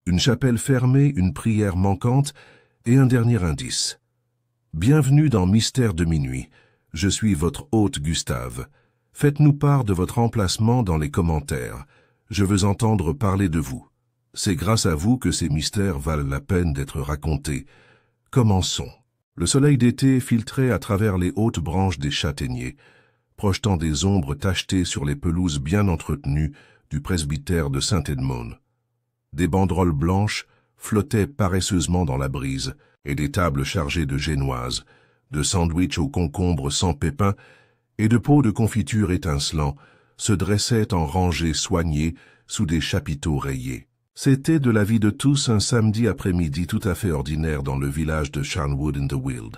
Une chapelle fermée, une prière manquante et un dernier indice. Bienvenue dans Mystère de minuit. Je suis votre hôte Gustave. Faites-nous part de votre emplacement dans les commentaires. Je veux entendre parler de vous. C'est grâce à vous que ces mystères valent la peine d'être racontés. Commençons. Le soleil d'été filtrait à travers les hautes branches des châtaigniers, projetant des ombres tachetées sur les pelouses bien entretenues du presbytère de Saint-Edmond. Des banderoles blanches flottaient paresseusement dans la brise, et des tables chargées de génoises, de sandwichs aux concombres sans pépins et de pots de confiture étincelants se dressaient en rangées soignées sous des chapiteaux rayés. C'était de la vie de tous un samedi après-midi tout à fait ordinaire dans le village de Charnwood-in-the-Weald.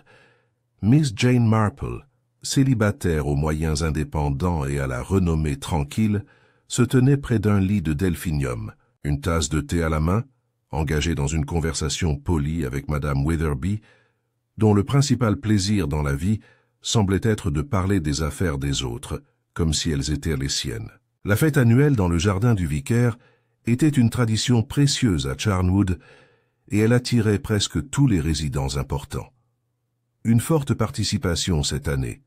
Miss Jane Marple, célibataire aux moyens indépendants et à la renommée tranquille, se tenait près d'un lit de delphinium, une tasse de thé à la main, engagée dans une conversation polie avec Madame Witherby, dont le principal plaisir dans la vie semblait être de parler des affaires des autres, comme si elles étaient les siennes. La fête annuelle dans le jardin du vicaire était une tradition précieuse à Charnwood, et elle attirait presque tous les résidents importants. Une forte participation cette année,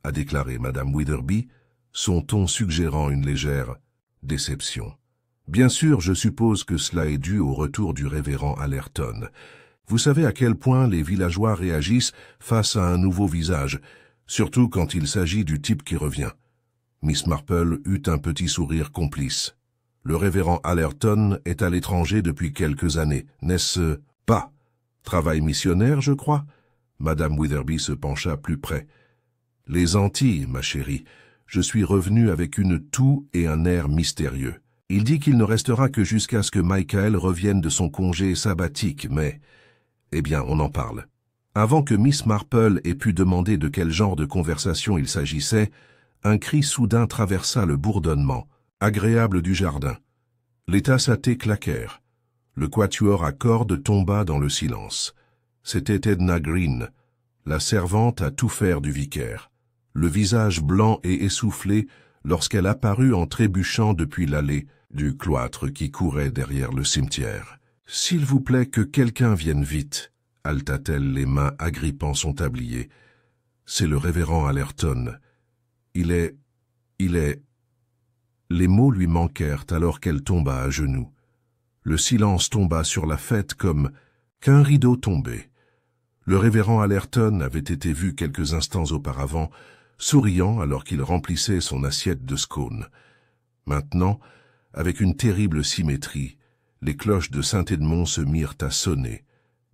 a déclaré Madame Witherby, son ton suggérant une légère déception. Bien sûr, je suppose que cela est dû au retour du révérend Allerton. Vous savez à quel point les villageois réagissent face à un nouveau visage, surtout quand il s'agit du type qui revient. Miss Marple eut un petit sourire complice. Le révérend Allerton est à l'étranger depuis quelques années, n'est-ce pas? Travail missionnaire, je crois? Madame Witherby se pencha plus près. Les Antilles, ma chérie. Je suis revenu avec une toux et un air mystérieux. Il dit qu'il ne restera que jusqu'à ce que Michael revienne de son congé sabbatique, mais... Eh bien, on en parle. Avant que Miss Marple ait pu demander de quel genre de conversation il s'agissait, un cri soudain traversa le bourdonnement, agréable du jardin. Les tasses à thé claquèrent. Le quatuor à cordes tomba dans le silence. C'était Edna Green, la servante à tout faire du vicaire, le visage blanc et essoufflé lorsqu'elle apparut en trébuchant depuis l'allée du cloître qui courait derrière le cimetière. « S'il vous plaît, que quelqu'un vienne vite !» halta-t-elle les mains agrippant son tablier. « C'est le révérend Allerton. Il est... Les mots lui manquèrent alors qu'elle tomba à genoux. Le silence tomba sur la fête comme qu'un rideau tombait. Le révérend Allerton avait été vu quelques instants auparavant, souriant alors qu'il remplissait son assiette de scones. Maintenant, avec une terrible symétrie, les cloches de Saint-Edmond se mirent à sonner,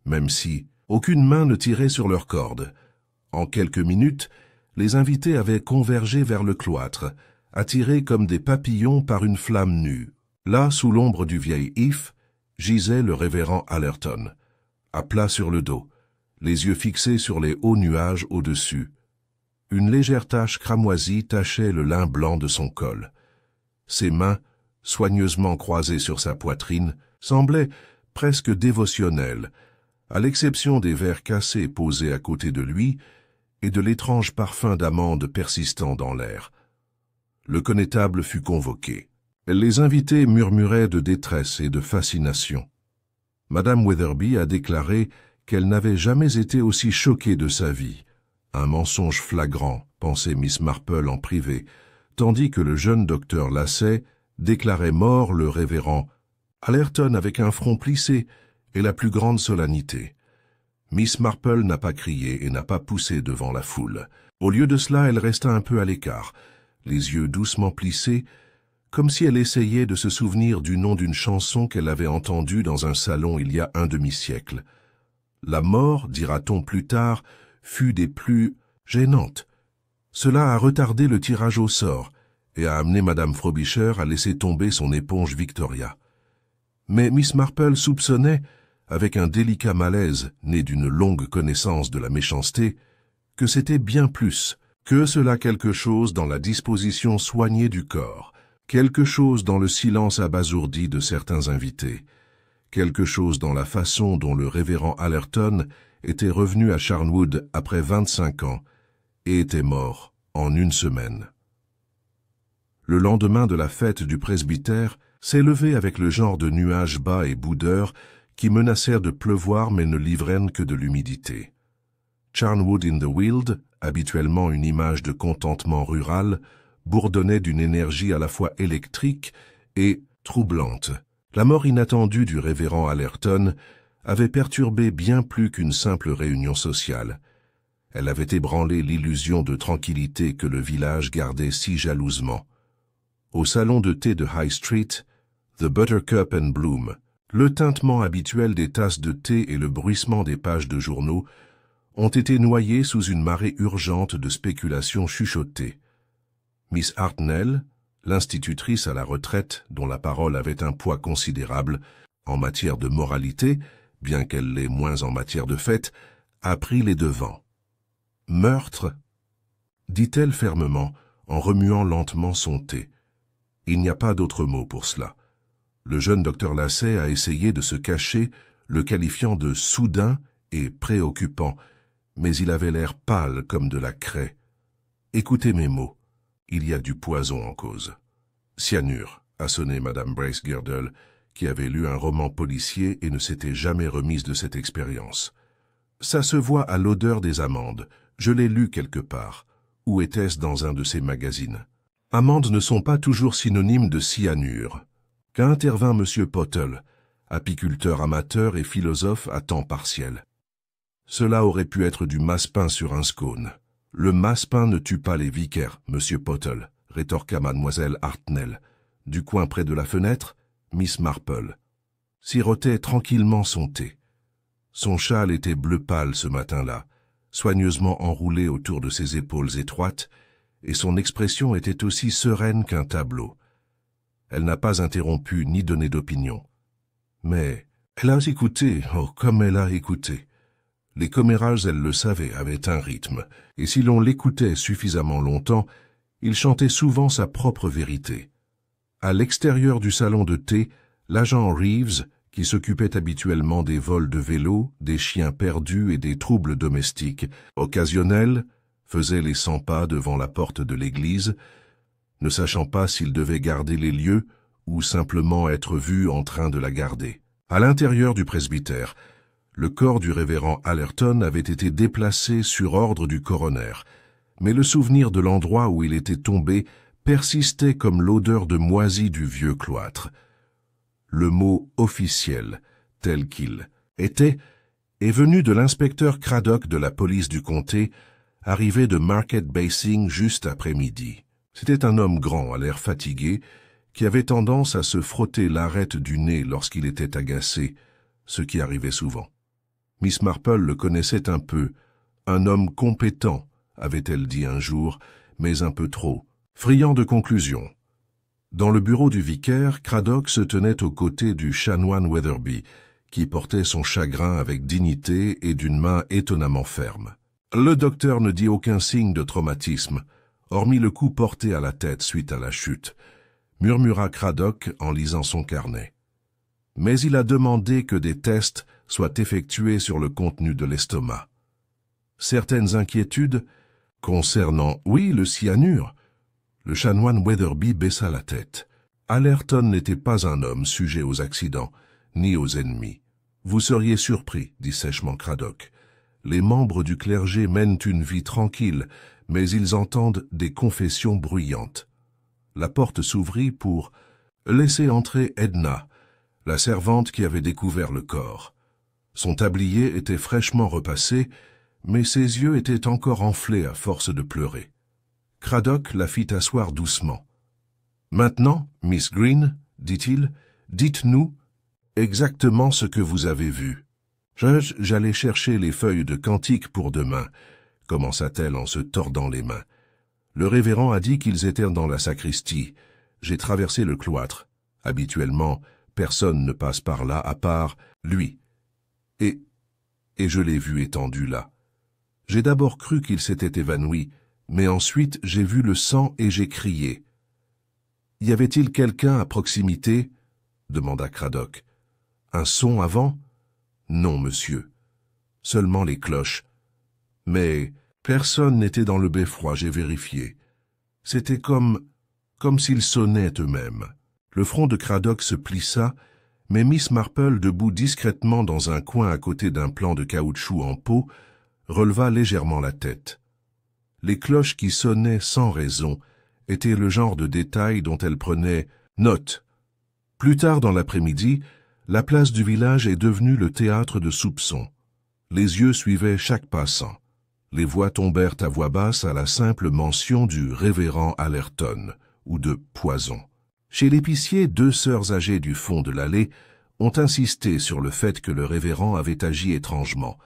même si aucune main ne tirait sur leurs cordes. En quelques minutes, les invités avaient convergé vers le cloître, attirés comme des papillons par une flamme nue. Là, sous l'ombre du vieil if, gisait le révérend Allerton, à plat sur le dos, les yeux fixés sur les hauts nuages au-dessus. Une légère tache cramoisie tachait le lin blanc de son col. Ses mains, soigneusement croisées sur sa poitrine, semblaient presque dévotionnelles, à l'exception des verres cassés posés à côté de lui et de l'étrange parfum d'amande persistant dans l'air. Le connétable fut convoqué. Les invités murmuraient de détresse et de fascination. Madame Witherby a déclaré qu'elle n'avait jamais été aussi choquée de sa vie. Un mensonge flagrant, pensait Miss Marple en privé, tandis que le jeune docteur Lacey déclarait mort le révérend Allerton avec un front plissé et la plus grande solennité. Miss Marple n'a pas crié et n'a pas poussé devant la foule. Au lieu de cela, elle resta un peu à l'écart, les yeux doucement plissés, comme si elle essayait de se souvenir du nom d'une chanson qu'elle avait entendue dans un salon il y a un demi-siècle. La mort, dira-t-on plus tard, fut des plus gênantes. Cela a retardé le tirage au sort et a amené Madame Frobisher à laisser tomber son éponge Victoria. Mais Miss Marple soupçonnait, avec un délicat malaise né d'une longue connaissance de la méchanceté, que c'était bien plus que cela, quelque chose dans la disposition soignée du corps, quelque chose dans le silence abasourdi de certains invités, quelque chose dans la façon dont le révérend Allerton était revenu à Charnwood après 25 ans et était mort en une semaine. Le lendemain de la fête du presbytère, s'élevait avec le genre de nuages bas et boudeurs qui menacèrent de pleuvoir mais ne livrèrent que de l'humidité. Charnwood in the Weald, habituellement une image de contentement rural, bourdonnait d'une énergie à la fois électrique et troublante. La mort inattendue du révérend Allerton avait perturbé bien plus qu'une simple réunion sociale. Elle avait ébranlé l'illusion de tranquillité que le village gardait si jalousement. Au salon de thé de High Street, The Buttercup and Bloom, le tintement habituel des tasses de thé et le bruissement des pages de journaux ont été noyés sous une marée urgente de spéculations chuchotées. Miss Hartnell, l'institutrice à la retraite dont la parole avait un poids considérable en matière de moralité, bien qu'elle l'ait moins en matière de fait, a pris les devants. « Meurtre » dit-elle fermement en remuant lentement son thé. Il n'y a pas d'autre mot pour cela. Le jeune docteur Lacey a essayé de se cacher, le qualifiant de soudain et préoccupant, mais il avait l'air pâle comme de la craie. Écoutez mes mots, il y a du poison en cause. Cyanure, a sonné Madame Bracegirdle, qui avait lu un roman policier et ne s'était jamais remise de cette expérience. Ça se voit à l'odeur des amandes, je l'ai lu quelque part. Où était-ce dans un de ces magazines? Amandes ne sont pas toujours synonymes de cyanure. Qu'intervint M. Pottle, apiculteur amateur et philosophe à temps partiel. Cela aurait pu être du massepain sur un scone. Le massepain ne tue pas les vicaires, M. Pottle, rétorqua mademoiselle Hartnell. Du coin près de la fenêtre, Miss Marple sirotait tranquillement son thé. Son châle était bleu pâle ce matin-là, soigneusement enroulé autour de ses épaules étroites, et son expression était aussi sereine qu'un tableau. Elle n'a pas interrompu ni donné d'opinion. Mais elle a écouté, oh comme elle a écouté. Les commérages, elle le savait, avaient un rythme, et si l'on l'écoutait suffisamment longtemps, il chantait souvent sa propre vérité. À l'extérieur du salon de thé, l'agent Reeves, qui s'occupait habituellement des vols de vélos, des chiens perdus et des troubles domestiques occasionnels, faisait les 100 pas devant la porte de l'église, ne sachant pas s'il devait garder les lieux ou simplement être vu en train de la garder. À l'intérieur du presbytère, le corps du révérend Allerton avait été déplacé sur ordre du coroner, mais le souvenir de l'endroit où il était tombé persistait comme l'odeur de moisi du vieux cloître. Le mot « officiel », tel qu'il était, est venu de l'inspecteur Craddock de la police du comté, arrivé de Market Basing juste après midi. C'était un homme grand, à l'air fatigué, qui avait tendance à se frotter l'arête du nez lorsqu'il était agacé, ce qui arrivait souvent. Miss Marple le connaissait un peu, un homme compétent, avait-elle dit un jour, mais un peu trop, friand de conclusions. Dans le bureau du vicaire, Craddock se tenait aux côtés du chanoine Weatherby, qui portait son chagrin avec dignité et d'une main étonnamment ferme. Le docteur ne dit aucun signe de traumatisme, hormis le coup porté à la tête suite à la chute, murmura Craddock en lisant son carnet. Mais il a demandé que des tests soient effectués sur le contenu de l'estomac. Certaines inquiétudes concernant, oui, le cyanure. Le chanoine Weatherby baissa la tête. Allerton n'était pas un homme sujet aux accidents, ni aux ennemis. Vous seriez surpris, dit sèchement Craddock. Les membres du clergé mènent une vie tranquille, mais ils entendent des confessions bruyantes. La porte s'ouvrit pour laisser entrer Edna, la servante qui avait découvert le corps. Son tablier était fraîchement repassé, mais ses yeux étaient encore enflés à force de pleurer. Craddock la fit asseoir doucement. « Maintenant, Miss Green, dit-il, dites-nous exactement ce que vous avez vu. »« J'allais chercher les feuilles de cantique pour demain, » commença-t-elle en se tordant les mains. « Le révérend a dit qu'ils étaient dans la sacristie. J'ai traversé le cloître. Habituellement, personne ne passe par là à part lui. Et je l'ai vu étendu là. J'ai d'abord cru qu'il s'était évanoui, mais ensuite j'ai vu le sang et j'ai crié. « Y avait-il quelqu'un à proximité ?» demanda Craddock. « Un son avant ?»« Non, monsieur. Seulement les cloches. Mais personne n'était dans le beffroi, j'ai vérifié. C'était comme s'ils sonnaient eux-mêmes. Le front de Craddock se plissa, mais Miss Marple, debout discrètement dans un coin à côté d'un plan de caoutchouc en peau, releva légèrement la tête. Les cloches qui sonnaient sans raison étaient le genre de détail dont elle prenait note. Plus tard dans l'après-midi, la place du village est devenue le théâtre de soupçons. Les yeux suivaient chaque passant. Les voix tombèrent à voix basse à la simple mention du révérend Allerton, ou de poison. Chez l'épicier, 2 sœurs âgées du fond de l'allée ont insisté sur le fait que le révérend avait agi étrangement,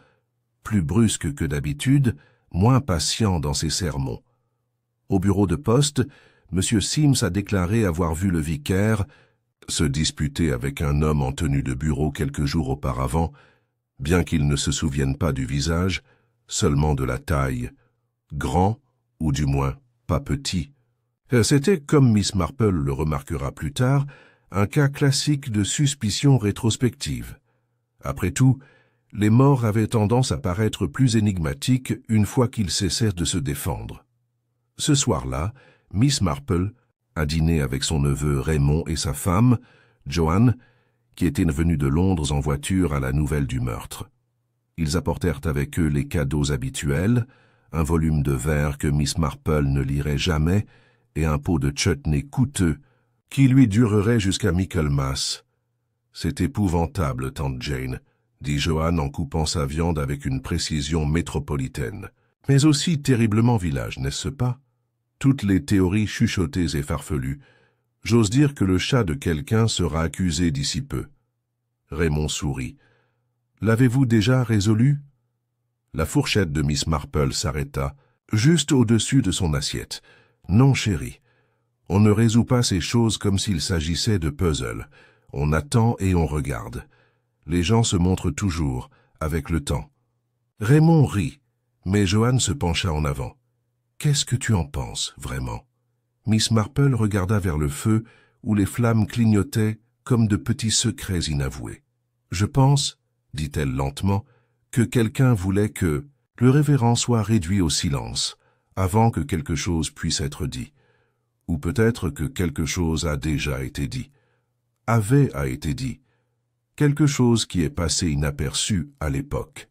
plus brusque que d'habitude, moins patient dans ses sermons. Au bureau de poste, M. Sims a déclaré avoir vu le vicaire se disputer avec un homme en tenue de bureau quelques jours auparavant, bien qu'il ne se souvienne pas du visage, seulement de la taille, grand, ou du moins pas petit. C'était, comme Miss Marple le remarquera plus tard, un cas classique de suspicion rétrospective. Après tout, les morts avaient tendance à paraître plus énigmatiques une fois qu'ils cessèrent de se défendre. Ce soir-là, Miss Marple a dîné avec son neveu Raymond et sa femme, Joanne, qui étaient venus de Londres en voiture à la nouvelle du meurtre. Ils apportèrent avec eux les cadeaux habituels, un volume de vers que Miss Marple ne lirait jamais, et un pot de chutney coûteux qui lui durerait jusqu'à Michaelmas. « C'est épouvantable, tante Jane », dit Joanne en coupant sa viande avec une précision métropolitaine. « Mais aussi terriblement village, n'est-ce pas? Toutes les théories chuchotées et farfelues. J'ose dire que le chat de quelqu'un sera accusé d'ici peu. » Raymond sourit. « L'avez-vous déjà résolu ?» La fourchette de Miss Marple s'arrêta, juste au-dessus de son assiette. « Non, chérie. On ne résout pas ces choses comme s'il s'agissait de puzzles. On attend et on regarde. Les gens se montrent toujours, avec le temps. » Raymond rit, mais Joanne se pencha en avant. « Qu'est-ce que tu en penses, vraiment ?» Miss Marple regarda vers le feu, où les flammes clignotaient comme de petits secrets inavoués. « Je pense, dit-elle lentement, que quelqu'un voulait que le révérend soit réduit au silence, avant que quelque chose puisse être dit. Ou peut-être que quelque chose a déjà été dit. Avait été dit. Quelque chose qui est passé inaperçu à l'époque. »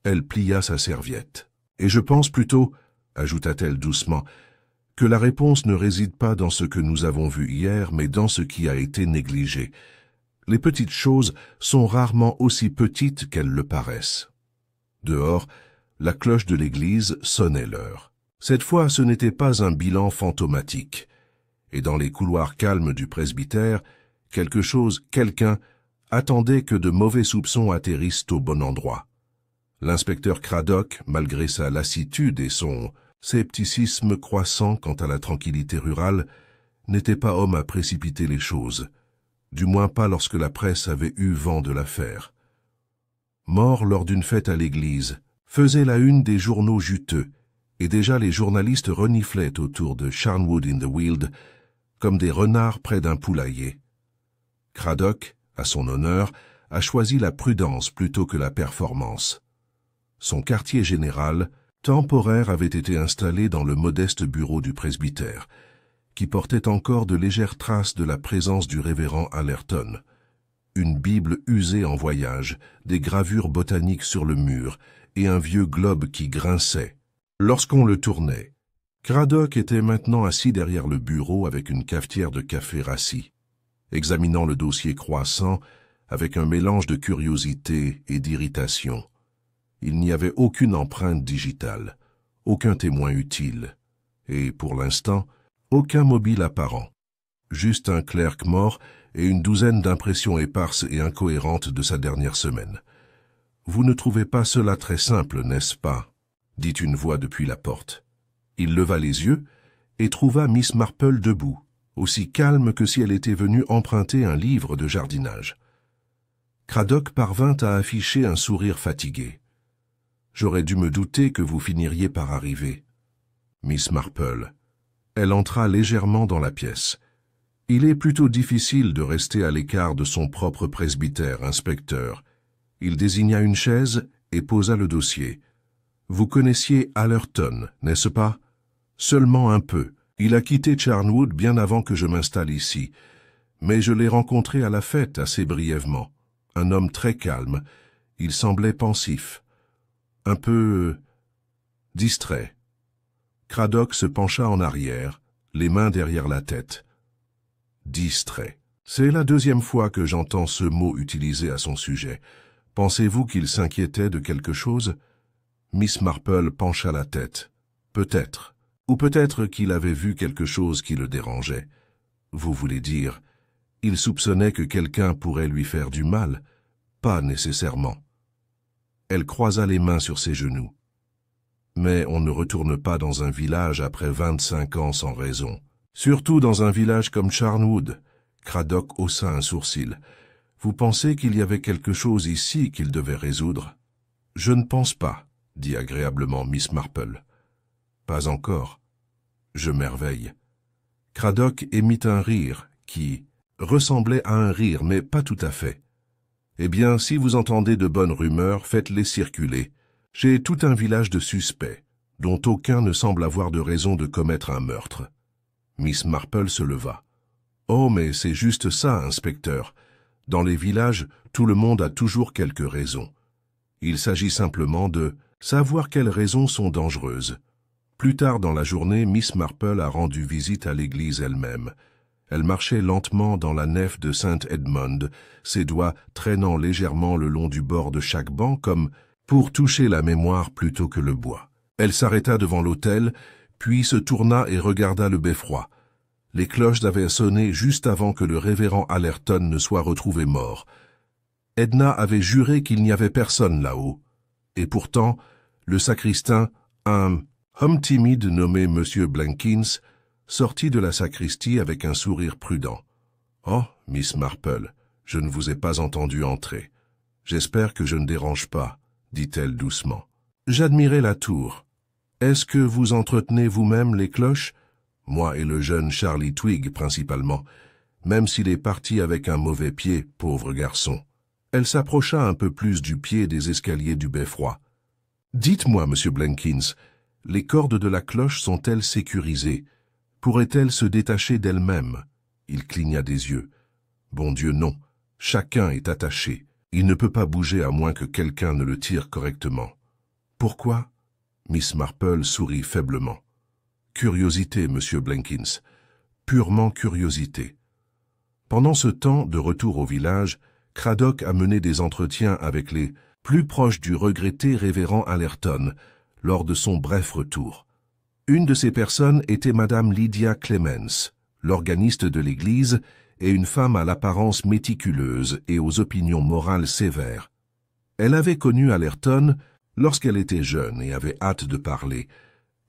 Elle plia sa serviette. « Et je pense plutôt, ajouta-t-elle doucement, que la réponse ne réside pas dans ce que nous avons vu hier, mais dans ce qui a été négligé. Les petites choses sont rarement aussi petites qu'elles le paraissent. » Dehors, la cloche de l'église sonnait l'heure. Cette fois, ce n'était pas un bilan fantomatique. Et dans les couloirs calmes du presbytère, quelqu'un, attendait que de mauvais soupçons atterrissent au bon endroit. L'inspecteur Craddock, malgré sa lassitude et son scepticisme croissant quant à la tranquillité rurale, n'était pas homme à précipiter les choses, du moins pas lorsque la presse avait eu vent de l'affaire. Mort lors d'une fête à l'église, faisait la une des journaux juteux, et déjà les journalistes reniflaient autour de Charnwood in the Weald comme des renards près d'un poulailler. Craddock, à son honneur, a choisi la prudence plutôt que la performance. Son quartier général, temporaire, avait été installé dans le modeste bureau du presbytère, qui portait encore de légères traces de la présence du révérend Allerton. Une Bible usée en voyage, des gravures botaniques sur le mur et un vieux globe qui grinçait lorsqu'on le tournait. Craddock était maintenant assis derrière le bureau avec une cafetière de café rassis, examinant le dossier croissant avec un mélange de curiosité et d'irritation. Il n'y avait aucune empreinte digitale, aucun témoin utile, et, pour l'instant, aucun mobile apparent. Juste un clerc mort et une douzaine d'impressions éparses et incohérentes de sa dernière semaine. « Vous ne trouvez pas cela très simple, n'est-ce pas ?» dit une voix depuis la porte. Il leva les yeux et trouva Miss Marple debout, aussi calme que si elle était venue emprunter un livre de jardinage. Craddock parvint à afficher un sourire fatigué. « J'aurais dû me douter que vous finiriez par arriver. » Miss Marple. Elle entra légèrement dans la pièce. « Il est plutôt difficile de rester à l'écart de son propre presbytère, inspecteur. » Il désigna une chaise et posa le dossier. « Vous connaissiez Allerton, n'est-ce pas? » « Seulement un peu. Il a quitté Charnwood bien avant que je m'installe ici. Mais je l'ai rencontré à la fête assez brièvement. Un homme très calme. Il semblait pensif. Un peu distrait. Craddock se pencha en arrière, les mains derrière la tête. Distrait. C'est la deuxième fois que j'entends ce mot utilisé à son sujet. Pensez-vous qu'il s'inquiétait de quelque chose? Miss Marple pencha la tête. Peut-être. Ou peut-être qu'il avait vu quelque chose qui le dérangeait. Vous voulez dire, il soupçonnait que quelqu'un pourrait lui faire du mal? Pas nécessairement. Elle croisa les mains sur ses genoux. Mais on ne retourne pas dans un village après 25 ans sans raison. Surtout dans un village comme Charnwood. Craddock haussa un sourcil. Vous pensez qu'il y avait quelque chose ici qu'il devait résoudre? Je ne pense pas, dit agréablement Miss Marple. Pas encore. Je merveille. Craddock émit un rire qui ressemblait à un rire, mais pas tout à fait. Eh bien, si vous entendez de bonnes rumeurs, faites-les circuler. J'ai tout un village de suspects, dont aucun ne semble avoir de raison de commettre un meurtre. Miss Marple se leva. Oh, mais c'est juste ça, inspecteur. Dans les villages, tout le monde a toujours quelques raisons. Il s'agit simplement de savoir quelles raisons sont dangereuses. Plus tard dans la journée, Miss Marple a rendu visite à l'église elle-même. Elle marchait lentement dans la nef de Saint Edmund, ses doigts traînant légèrement le long du bord de chaque banc comme pour toucher la mémoire plutôt que le bois. Elle s'arrêta devant l'autel, puis se tourna et regarda le beffroi. Les cloches avaient sonné juste avant que le révérend Allerton ne soit retrouvé mort. Edna avait juré qu'il n'y avait personne là-haut. Et pourtant, le sacristain, un homme timide nommé M. Blenkins, sortit de la sacristie avec un sourire prudent. « Oh, Miss Marple, je ne vous ai pas entendu entrer. J'espère que je ne dérange pas, » dit-elle doucement. « J'admirais la tour. Est-ce que vous entretenez vous-même les cloches? Moi et le jeune Charlie Twig principalement, même s'il est parti avec un mauvais pied, pauvre garçon. » Elle s'approcha un peu plus du pied des escaliers du beffroi. « Dites-moi, Monsieur Blenkins, les cordes de la cloche sont-elles sécurisées? Pourrait-elle se détacher d'elle-même? » Il cligna des yeux. « Bon Dieu, non. Chacun est attaché. Il ne peut pas bouger à moins que quelqu'un ne le tire correctement. »« Pourquoi ?» Miss Marple sourit faiblement. « Curiosité, Monsieur Blenkins. Purement curiosité. » Pendant ce temps, de retour au village, Craddock a mené des entretiens avec les plus proches du regretté révérend Allerton lors de son bref retour. Une de ces personnes était Madame Lydia Clemens, l'organiste de l'Église et une femme à l'apparence méticuleuse et aux opinions morales sévères. Elle avait connu Allerton lorsqu'elle était jeune et avait hâte de parler,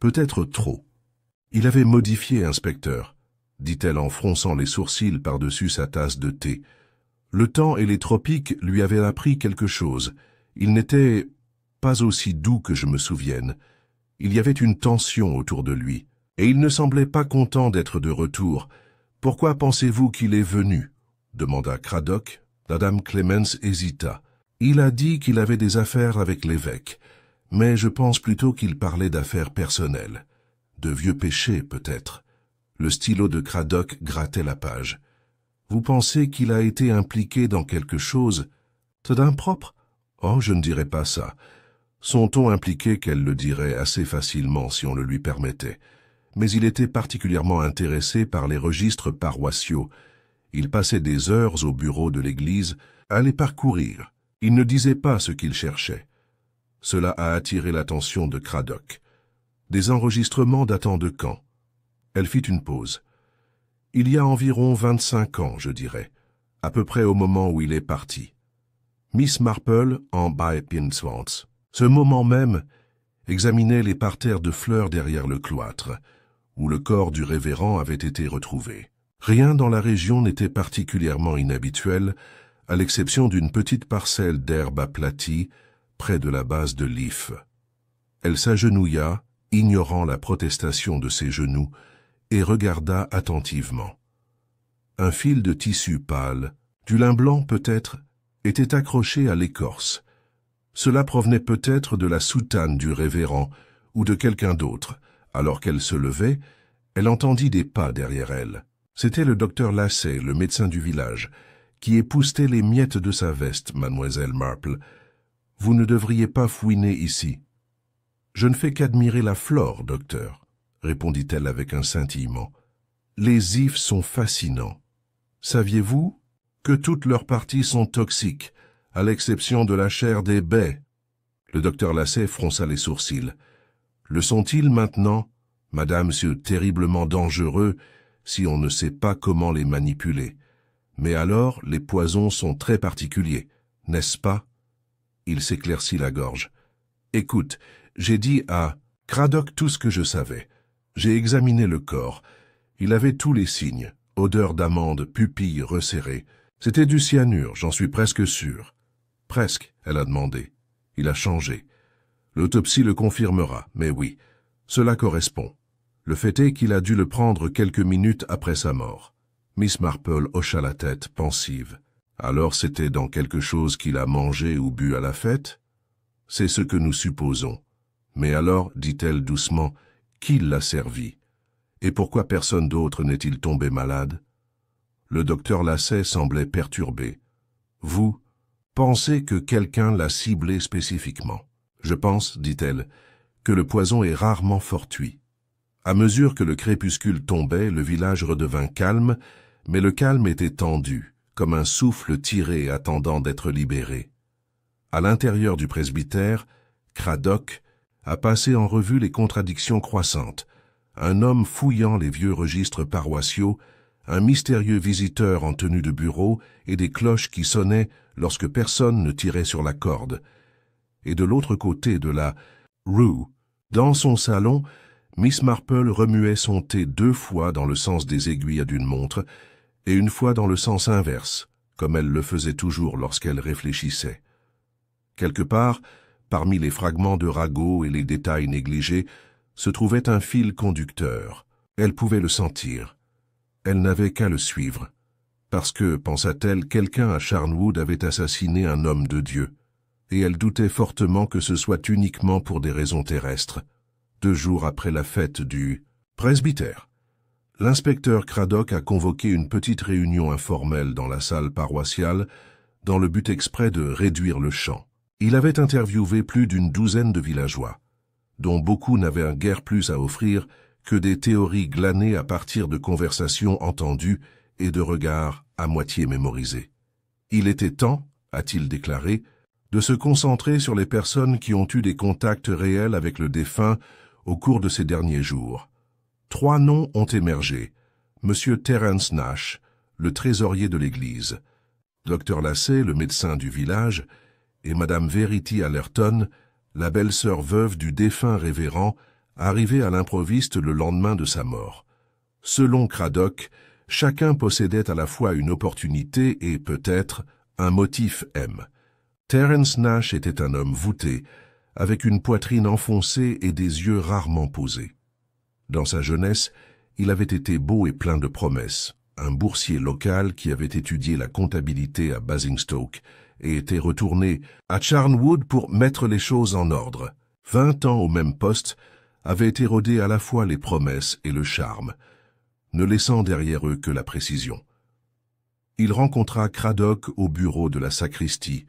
peut-être trop. « Il avait modifié, inspecteur, » dit-elle en fronçant les sourcils par-dessus sa tasse de thé. Le temps et les tropiques lui avaient appris quelque chose. Il n'était pas aussi doux que je me souvienne. Il y avait une tension autour de lui, et il ne semblait pas content d'être de retour. « Pourquoi pensez-vous qu'il est venu ?» demanda Craddock. Madame Clemens hésita. « Il a dit qu'il avait des affaires avec l'évêque, mais je pense plutôt qu'il parlait d'affaires personnelles. De vieux péchés, peut-être. » Le stylo de Craddock grattait la page. « Vous pensez qu'il a été impliqué dans quelque chose d'impropre? Oh, je ne dirais pas ça. Son ton impliquait qu'elle le dirait assez facilement si on le lui permettait. Mais il était particulièrement intéressé par les registres paroissiaux. Il passait des heures au bureau de l'église à les parcourir. Il ne disait pas ce qu'il cherchait. Cela a attiré l'attention de Craddock. Des enregistrements datant de quand? Elle fit une pause. Il y a environ 25 ans, je dirais, à peu près au moment où il est parti. Miss Marple en By Pinswants. Ce moment même examinait les parterres de fleurs derrière le cloître, où le corps du révérend avait été retrouvé. Rien dans la région n'était particulièrement inhabituel, à l'exception d'une petite parcelle d'herbe aplatie près de la base de l'If. Elle s'agenouilla, ignorant la protestation de ses genoux, et regarda attentivement. Un fil de tissu pâle, du lin blanc peut-être, était accroché à l'écorce. Cela provenait peut-être de la soutane du révérend ou de quelqu'un d'autre. Alors qu'elle se levait, elle entendit des pas derrière elle. C'était le docteur Lacey, le médecin du village, qui époussetait les miettes de sa veste, mademoiselle Marple. Vous ne devriez pas fouiner ici. Je ne fais qu'admirer la flore, docteur, répondit-elle avec un scintillement. Les ifs sont fascinants. Saviez-vous que toutes leurs parties sont toxiques, à l'exception de la chair des baies? Le docteur Lacey fronça les sourcils. Le sont-ils maintenant, madame, c'est terriblement dangereux si on ne sait pas comment les manipuler. Mais alors, les poisons sont très particuliers, n'est-ce pas? Il s'éclaircit la gorge. Écoute, j'ai dit à Craddock tout ce que je savais. J'ai examiné le corps. Il avait tous les signes. Odeur d'amande, pupilles resserrées. C'était du cyanure, j'en suis presque sûr. Presque, elle a demandé. Il a changé. L'autopsie le confirmera, mais oui, cela correspond. Le fait est qu'il a dû le prendre quelques minutes après sa mort. Miss Marple hocha la tête, pensive. Alors c'était dans quelque chose qu'il a mangé ou bu à la fête? C'est ce que nous supposons. Mais alors, dit-elle doucement, qui l'a servi? Et pourquoi personne d'autre n'est-il tombé malade? Le docteur Lacey semblait perturbé. Vous pensez que quelqu'un l'a ciblé spécifiquement? Je pense, dit-elle, que le poison est rarement fortuit. À mesure que le crépuscule tombait, le village redevint calme, mais le calme était tendu, comme un souffle tiré attendant d'être libéré. À l'intérieur du presbytère, Craddock a passé en revue les contradictions croissantes, un homme fouillant les vieux registres paroissiaux, un mystérieux visiteur en tenue de bureau et des cloches qui sonnaient lorsque personne ne tirait sur la corde. Et de l'autre côté de la rue, dans son salon, Miss Marple remuait son thé 2 fois dans le sens des aiguilles d'une montre et 1 fois dans le sens inverse, comme elle le faisait toujours lorsqu'elle réfléchissait. Quelque part, parmi les fragments de ragots et les détails négligés, se trouvait un fil conducteur. Elle pouvait le sentir. Elle n'avait qu'à le suivre. Parce que, pensa-t-elle, quelqu'un à Charnwood avait assassiné un homme de Dieu. Et elle doutait fortement que ce soit uniquement pour des raisons terrestres. 2 jours après la fête du presbytère, l'inspecteur Craddock a convoqué une petite réunion informelle dans la salle paroissiale dans le but exprès de réduire le champ. Il avait interviewé plus d'1 douzaine de villageois, dont beaucoup n'avaient guère plus à offrir que des théories glanées à partir de conversations entendues et de regards à moitié mémorisés. Il était temps, a-t-il déclaré, de se concentrer sur les personnes qui ont eu des contacts réels avec le défunt au cours de ces derniers jours. 3 noms ont émergé. Monsieur Terence Nash, le trésorier de l'église, Dr Lacey, le médecin du village, et Madame Verity Allerton, la belle-sœur veuve du défunt révérend, arrivée à l'improviste le lendemain de sa mort. Selon Craddock, chacun possédait à la fois une opportunité et, peut-être, un motif M. Terence Nash était un homme voûté, avec une poitrine enfoncée et des yeux rarement posés. Dans sa jeunesse, il avait été beau et plein de promesses, un boursier local qui avait étudié la comptabilité à Basingstoke et était retourné à Charnwood pour mettre les choses en ordre. 20 ans au même poste avaient érodé à la fois les promesses et le charme, ne laissant derrière eux que la précision. Il rencontra Craddock au bureau de la sacristie,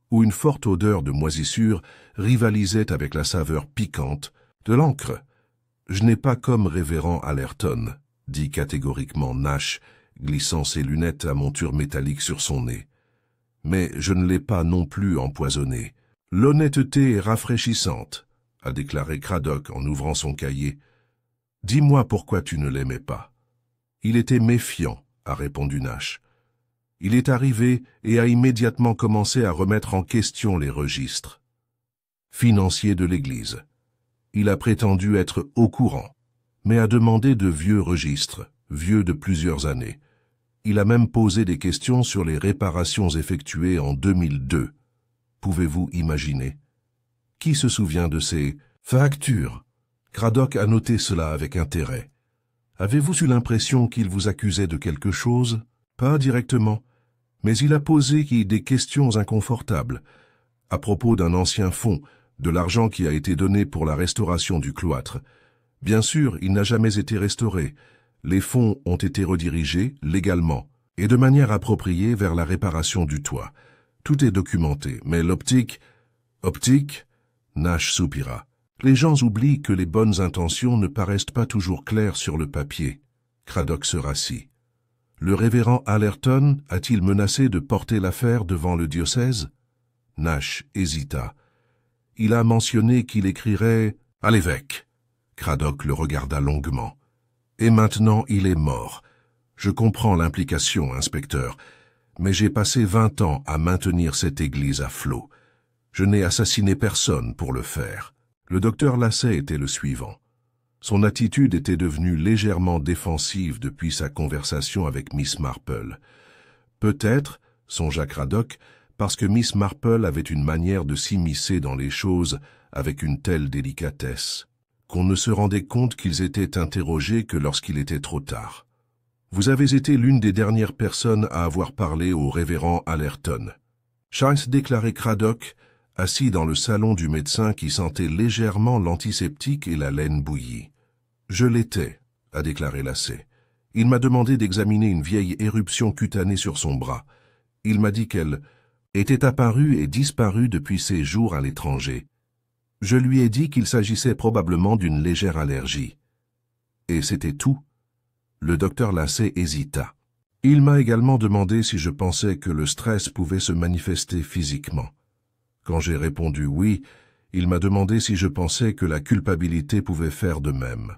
où une forte odeur de moisissure rivalisait avec la saveur piquante de l'encre. « Je n'ai pas comme révérend Allerton », dit catégoriquement Nash, glissant ses lunettes à monture métallique sur son nez. « Mais je ne l'ai pas non plus empoisonné. L'honnêteté est rafraîchissante », a déclaré Craddock en ouvrant son cahier. « Dis-moi pourquoi tu ne l'aimais pas. »« Il était méfiant », a répondu Nash. Il est arrivé et a immédiatement commencé à remettre en question les registres financiers de l'Église. Il a prétendu être au courant, mais a demandé de vieux registres, vieux de plusieurs années. Il a même posé des questions sur les réparations effectuées en 2002. Pouvez-vous imaginer? Qui se souvient de ces factures? Craddock a noté cela avec intérêt. Avez-vous eu l'impression qu'il vous accusait de quelque chose? Pas directement, mais il a posé des questions inconfortables, à propos d'un ancien fonds, de l'argent qui a été donné pour la restauration du cloître. Bien sûr, il n'a jamais été restauré, Les fonds ont été redirigés légalement et de manière appropriée vers la réparation du toit. Tout est documenté, mais l'optique... Optique? Nash soupira. Les gens oublient que les bonnes intentions ne paraissent pas toujours claires sur le papier. Craddock se rassit. Le révérend Allerton a-t-il menacé de porter l'affaire devant le diocèse? Nash hésita. Il a mentionné qu'il écrirait à l'évêque. Craddock le regarda longuement. Et maintenant il est mort. Je comprends l'implication, inspecteur, mais j'ai passé 20 ans à maintenir cette église à flot. Je n'ai assassiné personne pour le faire. Le docteur Lacey était le suivant. Son attitude était devenue légèrement défensive depuis sa conversation avec Miss Marple. Peut-être, songea Craddock, parce que Miss Marple avait une manière de s'immiscer dans les choses avec une telle délicatesse, qu'on ne se rendait compte qu'ils étaient interrogés que lorsqu'il était trop tard. Vous avez été l'une des dernières personnes à avoir parlé au révérend Allerton. Charles déclarait Craddock, assis dans le salon du médecin qui sentait légèrement l'antiseptique et la laine bouillie. « Je l'étais », a déclaré Lacey. « Il m'a demandé d'examiner une vieille éruption cutanée sur son bras. Il m'a dit qu'elle était apparue et disparue depuis ses jours à l'étranger. Je lui ai dit qu'il s'agissait probablement d'une légère allergie. Et c'était tout. » Le docteur Lacey hésita. Il m'a également demandé si je pensais que le stress pouvait se manifester physiquement. Quand j'ai répondu oui, il m'a demandé si je pensais que la culpabilité pouvait faire de même.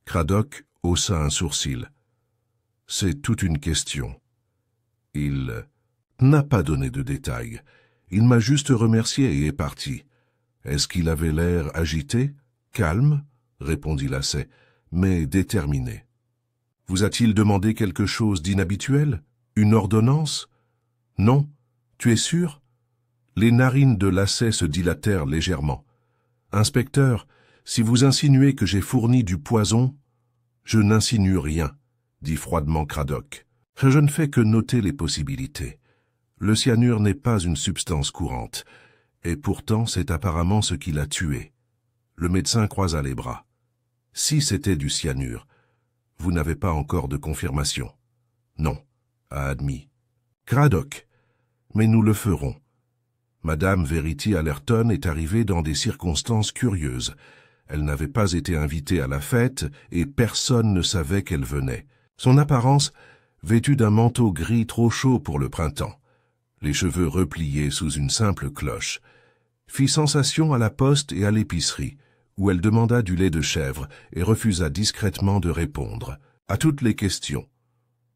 Craddock haussa un sourcil. C'est toute une question. Il n'a pas donné de détails. Il m'a juste remercié et est parti. Est-ce qu'il avait l'air agité, calme, répondit Lacey, mais déterminé. Vous a-t-il demandé quelque chose d'inhabituel? Une ordonnance? Non. Tu es sûr? Les narines de Lacey se dilatèrent légèrement. Inspecteur, si vous insinuez que j'ai fourni du poison, je n'insinue rien, dit froidement Craddock. Je ne fais que noter les possibilités. Le cyanure n'est pas une substance courante, et pourtant c'est apparemment ce qui l'a tué. Le médecin croisa les bras. Si c'était du cyanure, vous n'avez pas encore de confirmation. Non, a admis. Craddock, mais nous le ferons. Madame Verity Allerton est arrivée dans des circonstances curieuses. Elle n'avait pas été invitée à la fête et personne ne savait qu'elle venait. Son apparence, vêtue d'un manteau gris trop chaud pour le printemps, les cheveux repliés sous une simple cloche, fit sensation à la poste et à l'épicerie, où elle demanda du lait de chèvre et refusa discrètement de répondre à toutes les questions.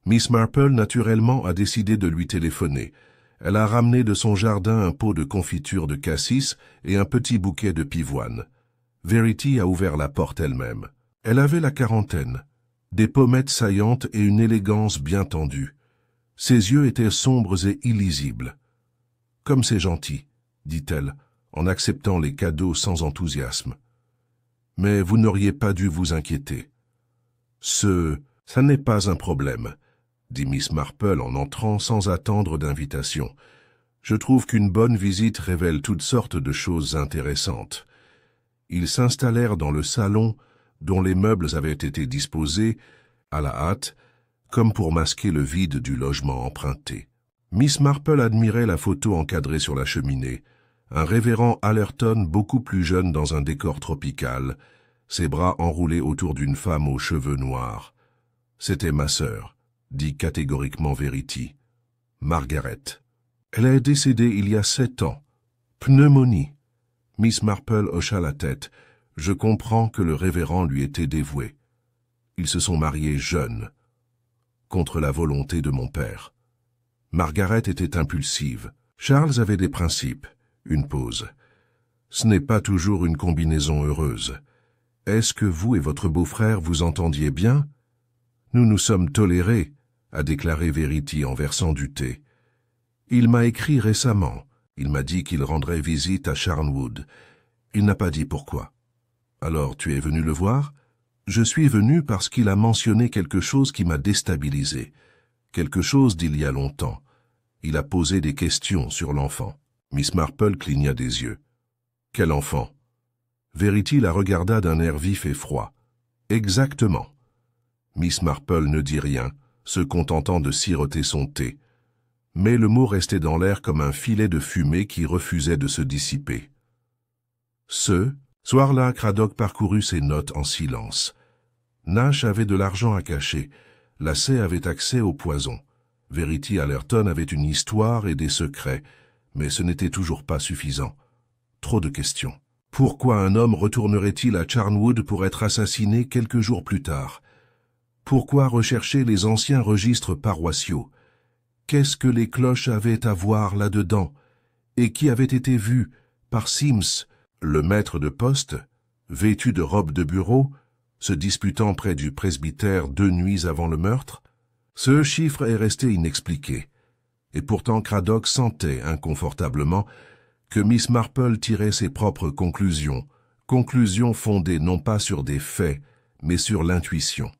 Miss Marple, naturellement, a décidé de lui téléphoner. Elle a ramené de son jardin un pot de confiture de cassis et un petit bouquet de pivoine. Verity a ouvert la porte elle-même. Elle avait la quarantaine, des pommettes saillantes et une élégance bien tendue. Ses yeux étaient sombres et illisibles. « Comme c'est gentil », dit-elle, en acceptant les cadeaux sans enthousiasme. « Mais vous n'auriez pas dû vous inquiéter. »« Ça n'est pas un problème. » dit Miss Marple en entrant sans attendre d'invitation. « Je trouve qu'une bonne visite révèle toutes sortes de choses intéressantes. » Ils s'installèrent dans le salon dont les meubles avaient été disposés, à la hâte, comme pour masquer le vide du logement emprunté. Miss Marple admirait la photo encadrée sur la cheminée, un révérend Allerton beaucoup plus jeune dans un décor tropical, ses bras enroulés autour d'une femme aux cheveux noirs. « C'était ma sœur », dit catégoriquement Verity. « Margaret. Elle est décédée il y a 7 ans. Pneumonie. » Miss Marple hocha la tête. « Je comprends que le révérend lui était dévoué. Ils se sont mariés jeunes, contre la volonté de mon père. Margaret était impulsive. Charles avait des principes. » Une pause. « Ce n'est pas toujours une combinaison heureuse. Est-ce que vous et votre beau-frère vous entendiez bien? »« Nous nous sommes tolérés, » a déclaré Verity en versant du thé. « Il m'a écrit récemment. Il m'a dit qu'il rendrait visite à Charnwood. Il n'a pas dit pourquoi. »« Alors tu es venu le voir? »« Je suis venu parce qu'il a mentionné quelque chose qui m'a déstabilisé. Quelque chose d'il y a longtemps. Il a posé des questions sur l'enfant. » Miss Marple cligna des yeux. « Quel enfant ?» Verity la regarda d'un air vif et froid. « Exactement. » Miss Marple ne dit rien, se contentant de siroter son thé. Mais le mot restait dans l'air comme un filet de fumée qui refusait de se dissiper. Ce soir-là, Craddock parcourut ses notes en silence. Nash avait de l'argent à cacher, Lacey avait accès au poison. Verity Allerton avait une histoire et des secrets, mais ce n'était toujours pas suffisant. Trop de questions. Pourquoi un homme retournerait-il à Charnwood pour être assassiné quelques jours plus tard? Pourquoi rechercher les anciens registres paroissiaux? Qu'est-ce que les cloches avaient à voir là-dedans? Et qui avait été vu par Sims, le maître de poste, vêtu de robe de bureau, se disputant près du presbytère 2 nuits avant le meurtre? Ce chiffre est resté inexpliqué. Et pourtant Craddock sentait inconfortablement que Miss Marple tirait ses propres conclusions, conclusions fondées non pas sur des faits, mais sur l'intuition.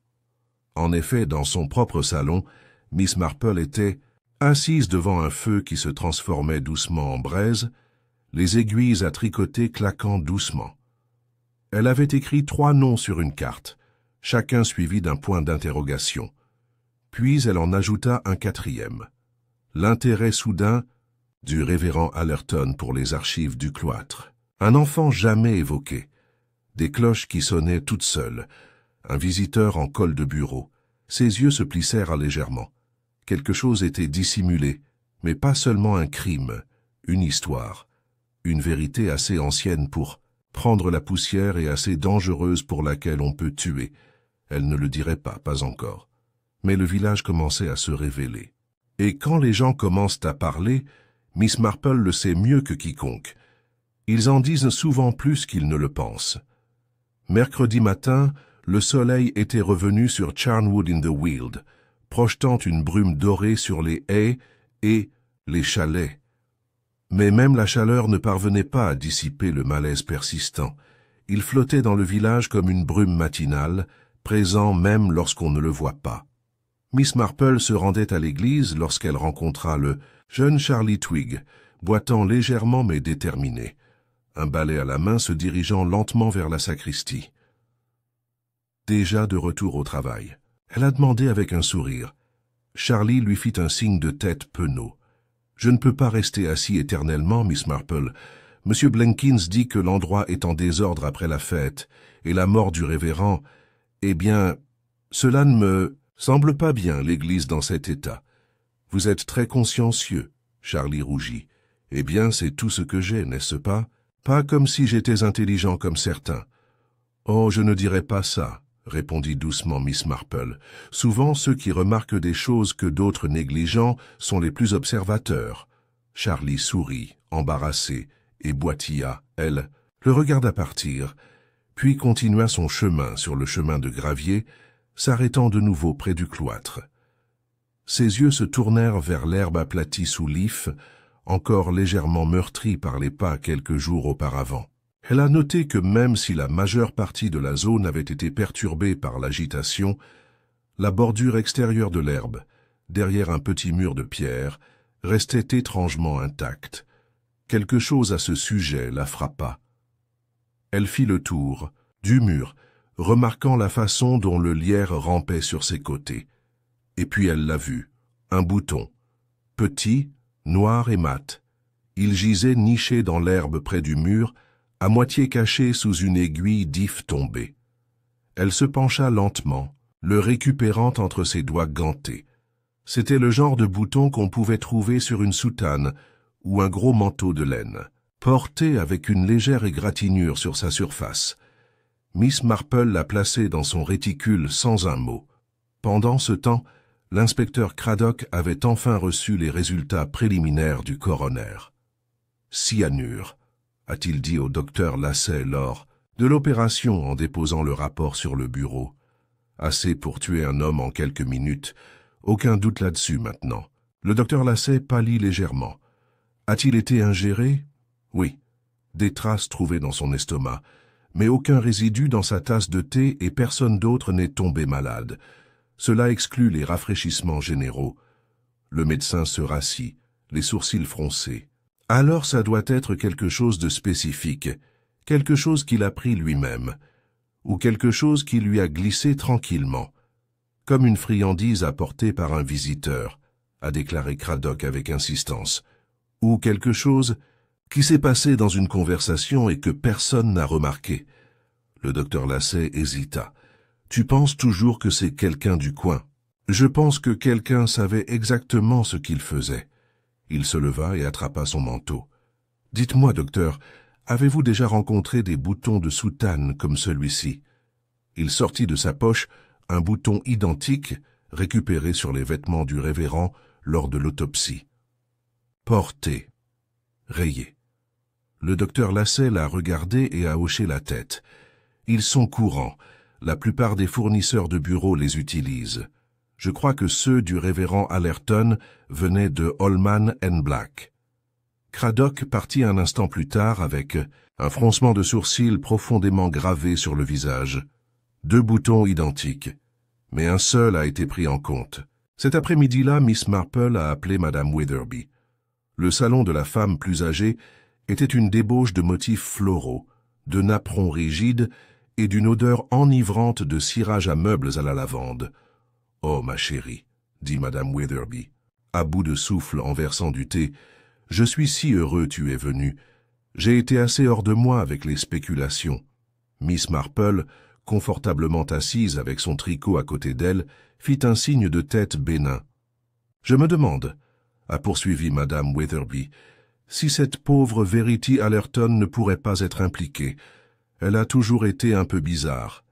En effet, dans son propre salon, Miss Marple était assise devant un feu qui se transformait doucement en braise, les aiguilles à tricoter claquant doucement. Elle avait écrit 3 noms sur une carte, chacun suivi d'un point d'interrogation. Puis elle en ajouta un 4e. L'intérêt soudain du révérend Allerton pour les archives du cloître. Un enfant jamais évoqué. Des cloches qui sonnaient toutes seules. Un visiteur en col de bureau. Ses yeux se plissèrent légèrement. Quelque chose était dissimulé, mais pas seulement un crime, une histoire. Une vérité assez ancienne pour prendre la poussière et assez dangereuse pour laquelle on peut tuer. Elle ne le dirait pas encore. Mais le village commençait à se révéler. Et quand les gens commencent à parler, Miss Marple le sait mieux que quiconque. Ils en disent souvent plus qu'ils ne le pensent. Mercredi matin, le soleil était revenu sur Charnwood-in-the-Weald, projetant une brume dorée sur les haies et les chalets. Mais même la chaleur ne parvenait pas à dissiper le malaise persistant. Il flottait dans le village comme une brume matinale, présent même lorsqu'on ne le voit pas. Miss Marple se rendait à l'église lorsqu'elle rencontra le jeune Charlie Twigg, boitant légèrement mais déterminé, un balai à la main se dirigeant lentement vers la sacristie. Déjà de retour au travail, elle a demandé avec un sourire. Charlie lui fit un signe de tête penaud. « Je ne peux pas rester assis éternellement, Miss Marple. Monsieur Blenkins dit que l'endroit est en désordre après la fête, et la mort du révérend. Eh bien, cela ne me semble pas bien, l'église dans cet état. Vous êtes très consciencieux, » Charlie rougit. « Eh bien, c'est tout ce que j'ai, n'est-ce pas? Pas comme si j'étais intelligent comme certains. »« Oh, je ne dirais pas ça, » répondit doucement Miss Marple. « Souvent, ceux qui remarquent des choses que d'autres négligents sont les plus observateurs. » Charlie sourit, embarrassé, et Boitilla, elle, le regarda partir, puis continua son chemin sur le chemin de gravier, s'arrêtant de nouveau près du cloître. Ses yeux se tournèrent vers l'herbe aplatie sous l'if, encore légèrement meurtrie par les pas quelques jours auparavant. Elle a noté que même si la majeure partie de la zone avait été perturbée par l'agitation, la bordure extérieure de l'herbe, derrière un petit mur de pierre, restait étrangement intacte. Quelque chose à ce sujet la frappa. Elle fit le tour du mur, remarquant la façon dont le lierre rampait sur ses côtés. Et puis elle l'a vu, un bouton, petit, noir et mat. Il gisait niché dans l'herbe près du mur, à moitié caché sous une aiguille d'if tombée. Elle se pencha lentement, le récupérant entre ses doigts gantés. C'était le genre de bouton qu'on pouvait trouver sur une soutane ou un gros manteau de laine, porté avec une légère égratignure sur sa surface. Miss Marple l'a placé dans son réticule sans un mot. Pendant ce temps, l'inspecteur Craddock avait enfin reçu les résultats préliminaires du coroner. « Cyanure », a-t-il dit au docteur Lacey lors de l'opération en déposant le rapport sur le bureau. Assez pour tuer un homme en quelques minutes, aucun doute là-dessus maintenant. Le docteur Lacey pâlit légèrement. A-t-il été ingéré? Oui. Des traces trouvées dans son estomac, mais aucun résidu dans sa tasse de thé et personne d'autre n'est tombé malade. Cela exclut les rafraîchissements généraux. Le médecin se rassit, les sourcils froncés. Alors ça doit être quelque chose de spécifique, quelque chose qu'il a pris lui-même, ou quelque chose qui lui a glissé tranquillement. comme une friandise apportée par un visiteur, a déclaré Craddock avec insistance, ou quelque chose qui s'est passé dans une conversation et que personne n'a remarqué. Le docteur Lacey hésita. Tu penses toujours que c'est quelqu'un du coin? Je pense que quelqu'un savait exactement ce qu'il faisait. Il se leva et attrapa son manteau. Dites-moi, docteur, avez-vous déjà rencontré des boutons de soutane comme celui-ci? Il sortit de sa poche un bouton identique récupéré sur les vêtements du révérend lors de l'autopsie. Porté. Rayé. Le docteur Lacey l'a regardé et a hoché la tête. Ils sont courants. La plupart des fournisseurs de bureaux les utilisent. Je crois que ceux du révérend Allerton venaient de Holman & Black. Craddock partit un instant plus tard avec un froncement de sourcils profondément gravé sur le visage. 2 boutons identiques, mais un seul a été pris en compte. Cet après-midi-là, Miss Marple a appelé Madame Witherby. Le salon de la femme plus âgée était une débauche de motifs floraux, de napperons rigides et d'une odeur enivrante de cirage à meubles à la lavande. « Oh, ma chérie, » dit Madame Witherby, à bout de souffle en versant du thé, « je suis si heureux tu es venue. J'ai été assez hors de moi avec les spéculations. » Miss Marple, confortablement assise avec son tricot à côté d'elle, fit un signe de tête bénin. « Je me demande, » a poursuivi Madame Witherby, « si cette pauvre Verity Allerton ne pourrait pas être impliquée. Elle a toujours été un peu bizarre.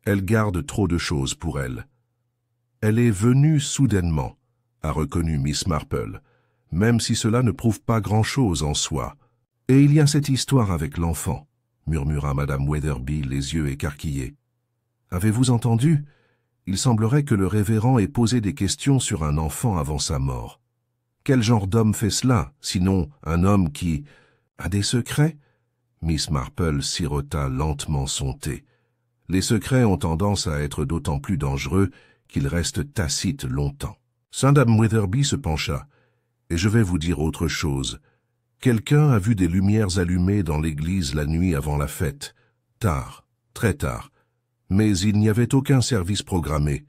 Elle garde trop de choses pour elle. » « Elle est venue soudainement, » a reconnu Miss Marple, « même si cela ne prouve pas grand-chose en soi. »« Et il y a cette histoire avec l'enfant, » murmura Madame Witherby, les yeux écarquillés. « Avez-vous entendu? Il semblerait que le révérend ait posé des questions sur un enfant avant sa mort. Quel genre d'homme fait cela, sinon un homme qui a des secrets ?» Miss Marple sirota lentement son thé. Les secrets ont tendance à être d'autant plus dangereux qu'ils restent tacites longtemps. Madame Witherby se pencha. « Et je vais vous dire autre chose. Quelqu'un a vu des lumières allumées dans l'église la nuit avant la fête. Tard, très tard. Mais il n'y avait aucun service programmé.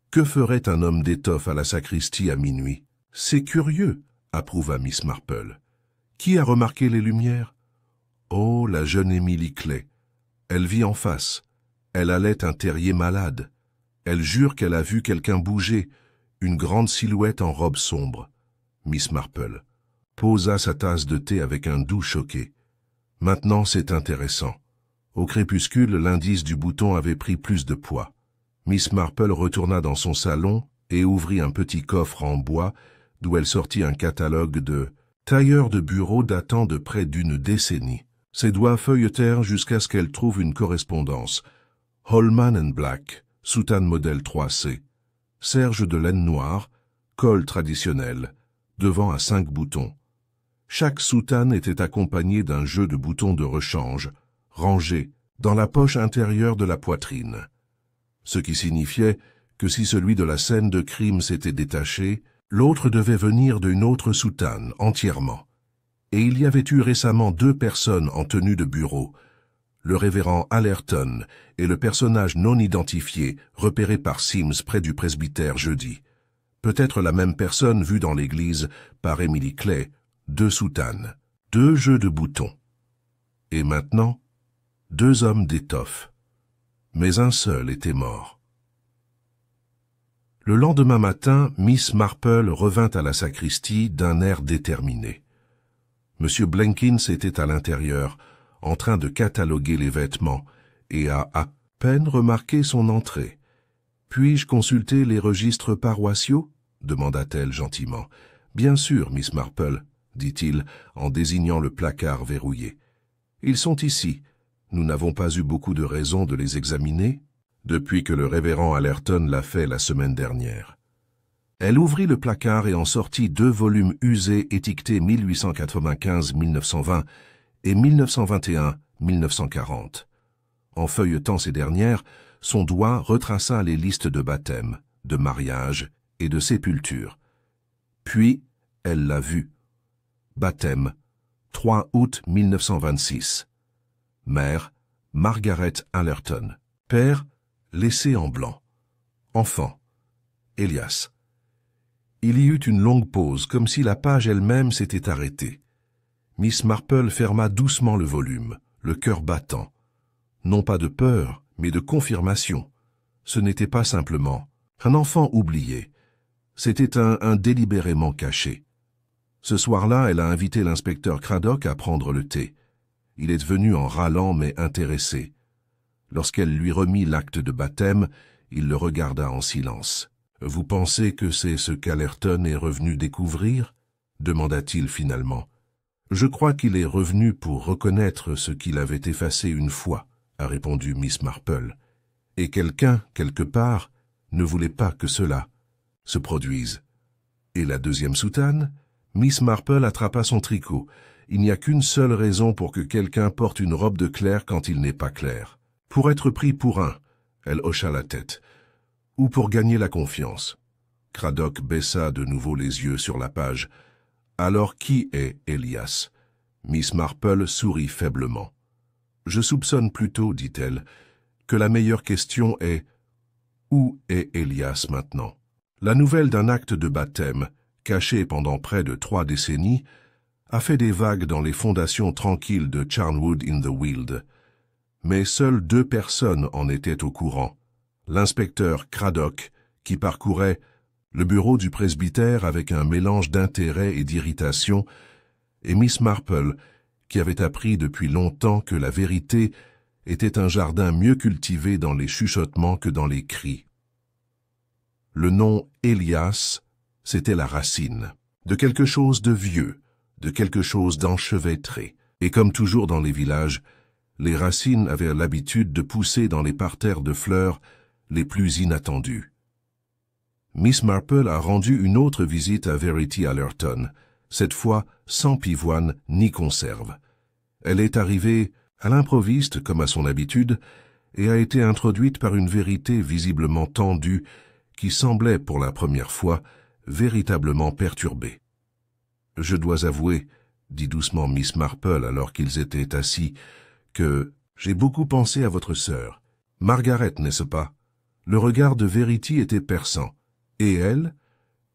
Que ferait un homme d'étoffe à la sacristie à minuit? C'est curieux, approuva Miss Marple. Qui a remarqué les lumières? Oh, la jeune Emily Clay. Elle vit en face. Elle allait un terrier malade. Elle jure qu'elle a vu quelqu'un bouger, une grande silhouette en robe sombre. Miss Marple posa sa tasse de thé avec un doux choqué. Maintenant, c'est intéressant. Au crépuscule, l'indice du bouton avait pris plus de poids. Miss Marple retourna dans son salon et ouvrit un petit coffre en bois d'où elle sortit un catalogue de tailleurs de bureau datant de près d'une décennie. Ses doigts feuilletèrent jusqu'à ce qu'elle trouve une correspondance. Holman & Black, soutane modèle 3C. Serge de laine noire, col traditionnel, devant à 5 boutons. Chaque soutane était accompagnée d'un jeu de boutons de rechange, rangés dans la poche intérieure de la poitrine. Ce qui signifiait que si celui de la scène de crime s'était détaché, l'autre devait venir d'une autre soutane, entièrement. Et il y avait eu récemment 2 personnes en tenue de bureau, le révérend Allerton et le personnage non identifié repéré par Sims près du presbytère jeudi. Peut-être la même personne vue dans l'église par Emily Clay, 2 soutanes, 2 jeux de boutons. Et maintenant, 2 hommes d'étoffe. Mais un seul était mort. Le lendemain matin, Miss Marple revint à la sacristie d'un air déterminé. M. Blenkins était à l'intérieur, en train de cataloguer les vêtements, et a à peine remarqué son entrée. « Puis-je consulter les registres paroissiaux ?» demanda-t-elle gentiment. « Bien sûr, Miss Marple, » dit-il en désignant le placard verrouillé. « Ils sont ici. Nous n'avons pas eu beaucoup de raisons de les examiner depuis que le révérend Allerton l'a fait la semaine dernière. » Elle ouvrit le placard et en sortit 2 volumes usés étiquetés 1895-1920 et 1921-1940. En feuilletant ces dernières, son doigt retraça les listes de baptême, de mariage et de sépulture. Puis, elle l'a vu. Baptême, 3 août 1926. Mère, Margaret Allerton. Père, laissé en blanc. Enfant, Elias. Il y eut une longue pause, comme si la page elle-même s'était arrêtée. Miss Marple ferma doucement le volume, le cœur battant. Non pas de peur, mais de confirmation. Ce n'était pas simplement un enfant oublié. C'était un délibérément caché. Ce soir-là, elle a invité l'inspecteur Craddock à prendre le thé. Il est venu en râlant mais intéressé. Lorsqu'elle lui remit l'acte de baptême, il le regarda en silence. « Vous pensez que c'est ce qu'Allerton est revenu découvrir » demanda-t-il finalement. « Je crois qu'il est revenu pour reconnaître ce qu'il avait effacé une fois, » a répondu Miss Marple. « Et quelqu'un, quelque part, ne voulait pas que cela se produise. » Et la deuxième soutane? Miss Marple attrapa son tricot. Il n'y a qu'une seule raison pour que quelqu'un porte une robe de clair quand il n'est pas clair. Pour être pris pour un, elle hocha la tête, ou pour gagner la confiance. Craddock baissa de nouveau les yeux sur la page. Alors qui est Elias? Miss Marple sourit faiblement. Je soupçonne plutôt, dit-elle, que la meilleure question est « Où est Elias maintenant ?» La nouvelle d'un acte de baptême, caché pendant près de 3 décennies, a fait des vagues dans les fondations tranquilles de Charnwood-in-the-Weald. Mais seules 2 personnes en étaient au courant. L'inspecteur Craddock, qui parcourait le bureau du presbytère avec un mélange d'intérêt et d'irritation, et Miss Marple, qui avait appris depuis longtemps que la vérité était un jardin mieux cultivé dans les chuchotements que dans les cris. Le nom Elias, c'était la racine de quelque chose de vieux, de quelque chose d'enchevêtré. Et comme toujours dans les villages, les racines avaient l'habitude de pousser dans les parterres de fleurs les plus inattendus. Miss Marple a rendu une autre visite à Verity Allerton, cette fois sans pivoine ni conserve. Elle est arrivée à l'improviste comme à son habitude et a été introduite par une vérité visiblement tendue qui semblait pour la première fois véritablement perturbée. « Je dois avouer, » dit doucement Miss Marple alors qu'ils étaient assis, « que j'ai beaucoup pensé à votre sœur. Margaret, n'est-ce pas? Le regard de Verity était perçant. Et elle?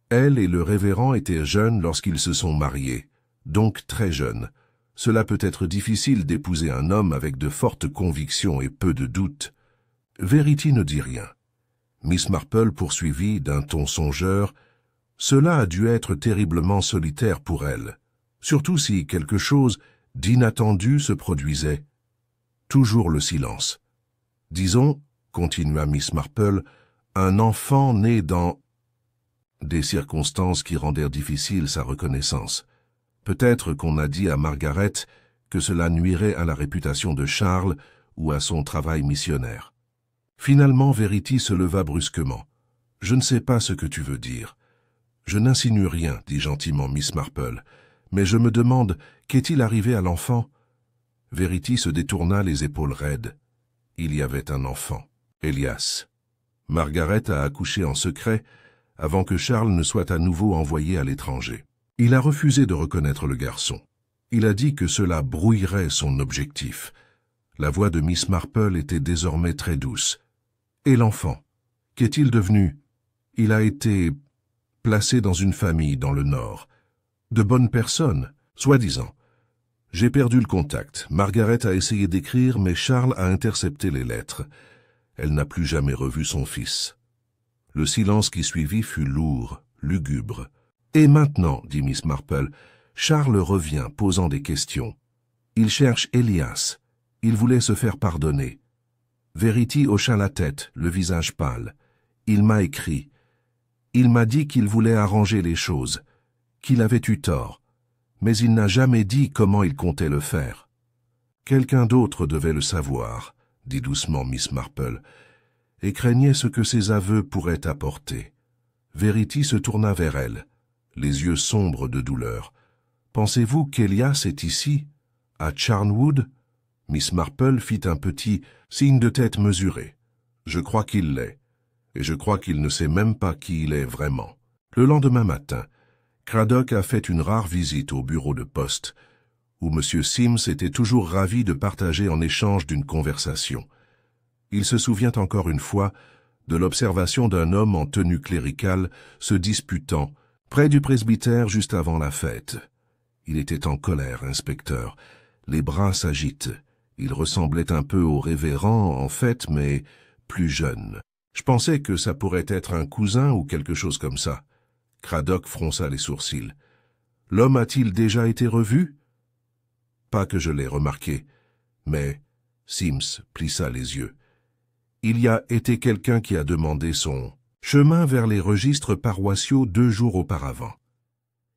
Elle et le révérend étaient jeunes lorsqu'ils se sont mariés, donc très jeunes. Cela peut être difficile d'épouser un homme avec de fortes convictions et peu de doutes. » Verity ne dit rien. Miss Marple poursuivit d'un ton songeur. « Cela a dû être terriblement solitaire pour elle, surtout si quelque chose d'inattendu se produisait. » Toujours le silence. « Disons, » continua Miss Marple, « un enfant né dans des circonstances qui rendèrent difficile sa reconnaissance. Peut-être qu'on a dit à Margaret que cela nuirait à la réputation de Charles ou à son travail missionnaire. » Finalement, Verity se leva brusquement. « Je ne sais pas ce que tu veux dire. »« Je n'insinue rien, » dit gentiment Miss Marple, « mais je me demande, qu'est-il arrivé à l'enfant ?» Verity se détourna les épaules raides. Il y avait un enfant, Elias. Margaret a accouché en secret avant que Charles ne soit à nouveau envoyé à l'étranger. Il a refusé de reconnaître le garçon. Il a dit que cela brouillerait son objectif. La voix de Miss Marple était désormais très douce. « Et l'enfant? Qu'est-il devenu? » « Il a été placé dans une famille dans le Nord. De bonnes personnes, soi-disant. J'ai perdu le contact. Margaret a essayé d'écrire, mais Charles a intercepté les lettres. Elle n'a plus jamais revu son fils. » Le silence qui suivit fut lourd, lugubre. « Et maintenant, dit Miss Marple, Charles revient, posant des questions. Il cherche Elias. Il voulait se faire pardonner. » Verity hocha la tête, le visage pâle. « Il m'a écrit. Il m'a dit qu'il voulait arranger les choses, qu'il avait eu tort, mais il n'a jamais dit comment il comptait le faire. »« Quelqu'un d'autre devait le savoir, » dit doucement Miss Marple, et craignait ce que ses aveux pourraient apporter. Verity se tourna vers elle, les yeux sombres de douleur. « Pensez-vous qu'Elias est ici, à Charnwood ?» Miss Marple fit un petit signe de tête mesuré. « Je crois qu'il l'est, et je crois qu'il ne sait même pas qui il est vraiment. » Le lendemain matin, Craddock a fait une rare visite au bureau de poste, où M. Sims était toujours ravi de partager en échange d'une conversation. Il se souvient encore une fois de l'observation d'un homme en tenue cléricale se disputant près du presbytère juste avant la fête. Il était en colère, inspecteur. Les bras s'agitent. Il ressemblait un peu au révérend, en fait, mais plus jeune. Je pensais que ça pourrait être un cousin ou quelque chose comme ça. Craddock fronça les sourcils. L'homme a-t-il déjà été revu? Pas que je l'ai remarqué, mais Sims plissa les yeux. Il y a été quelqu'un qui a demandé son chemin vers les registres paroissiaux 2 jours auparavant.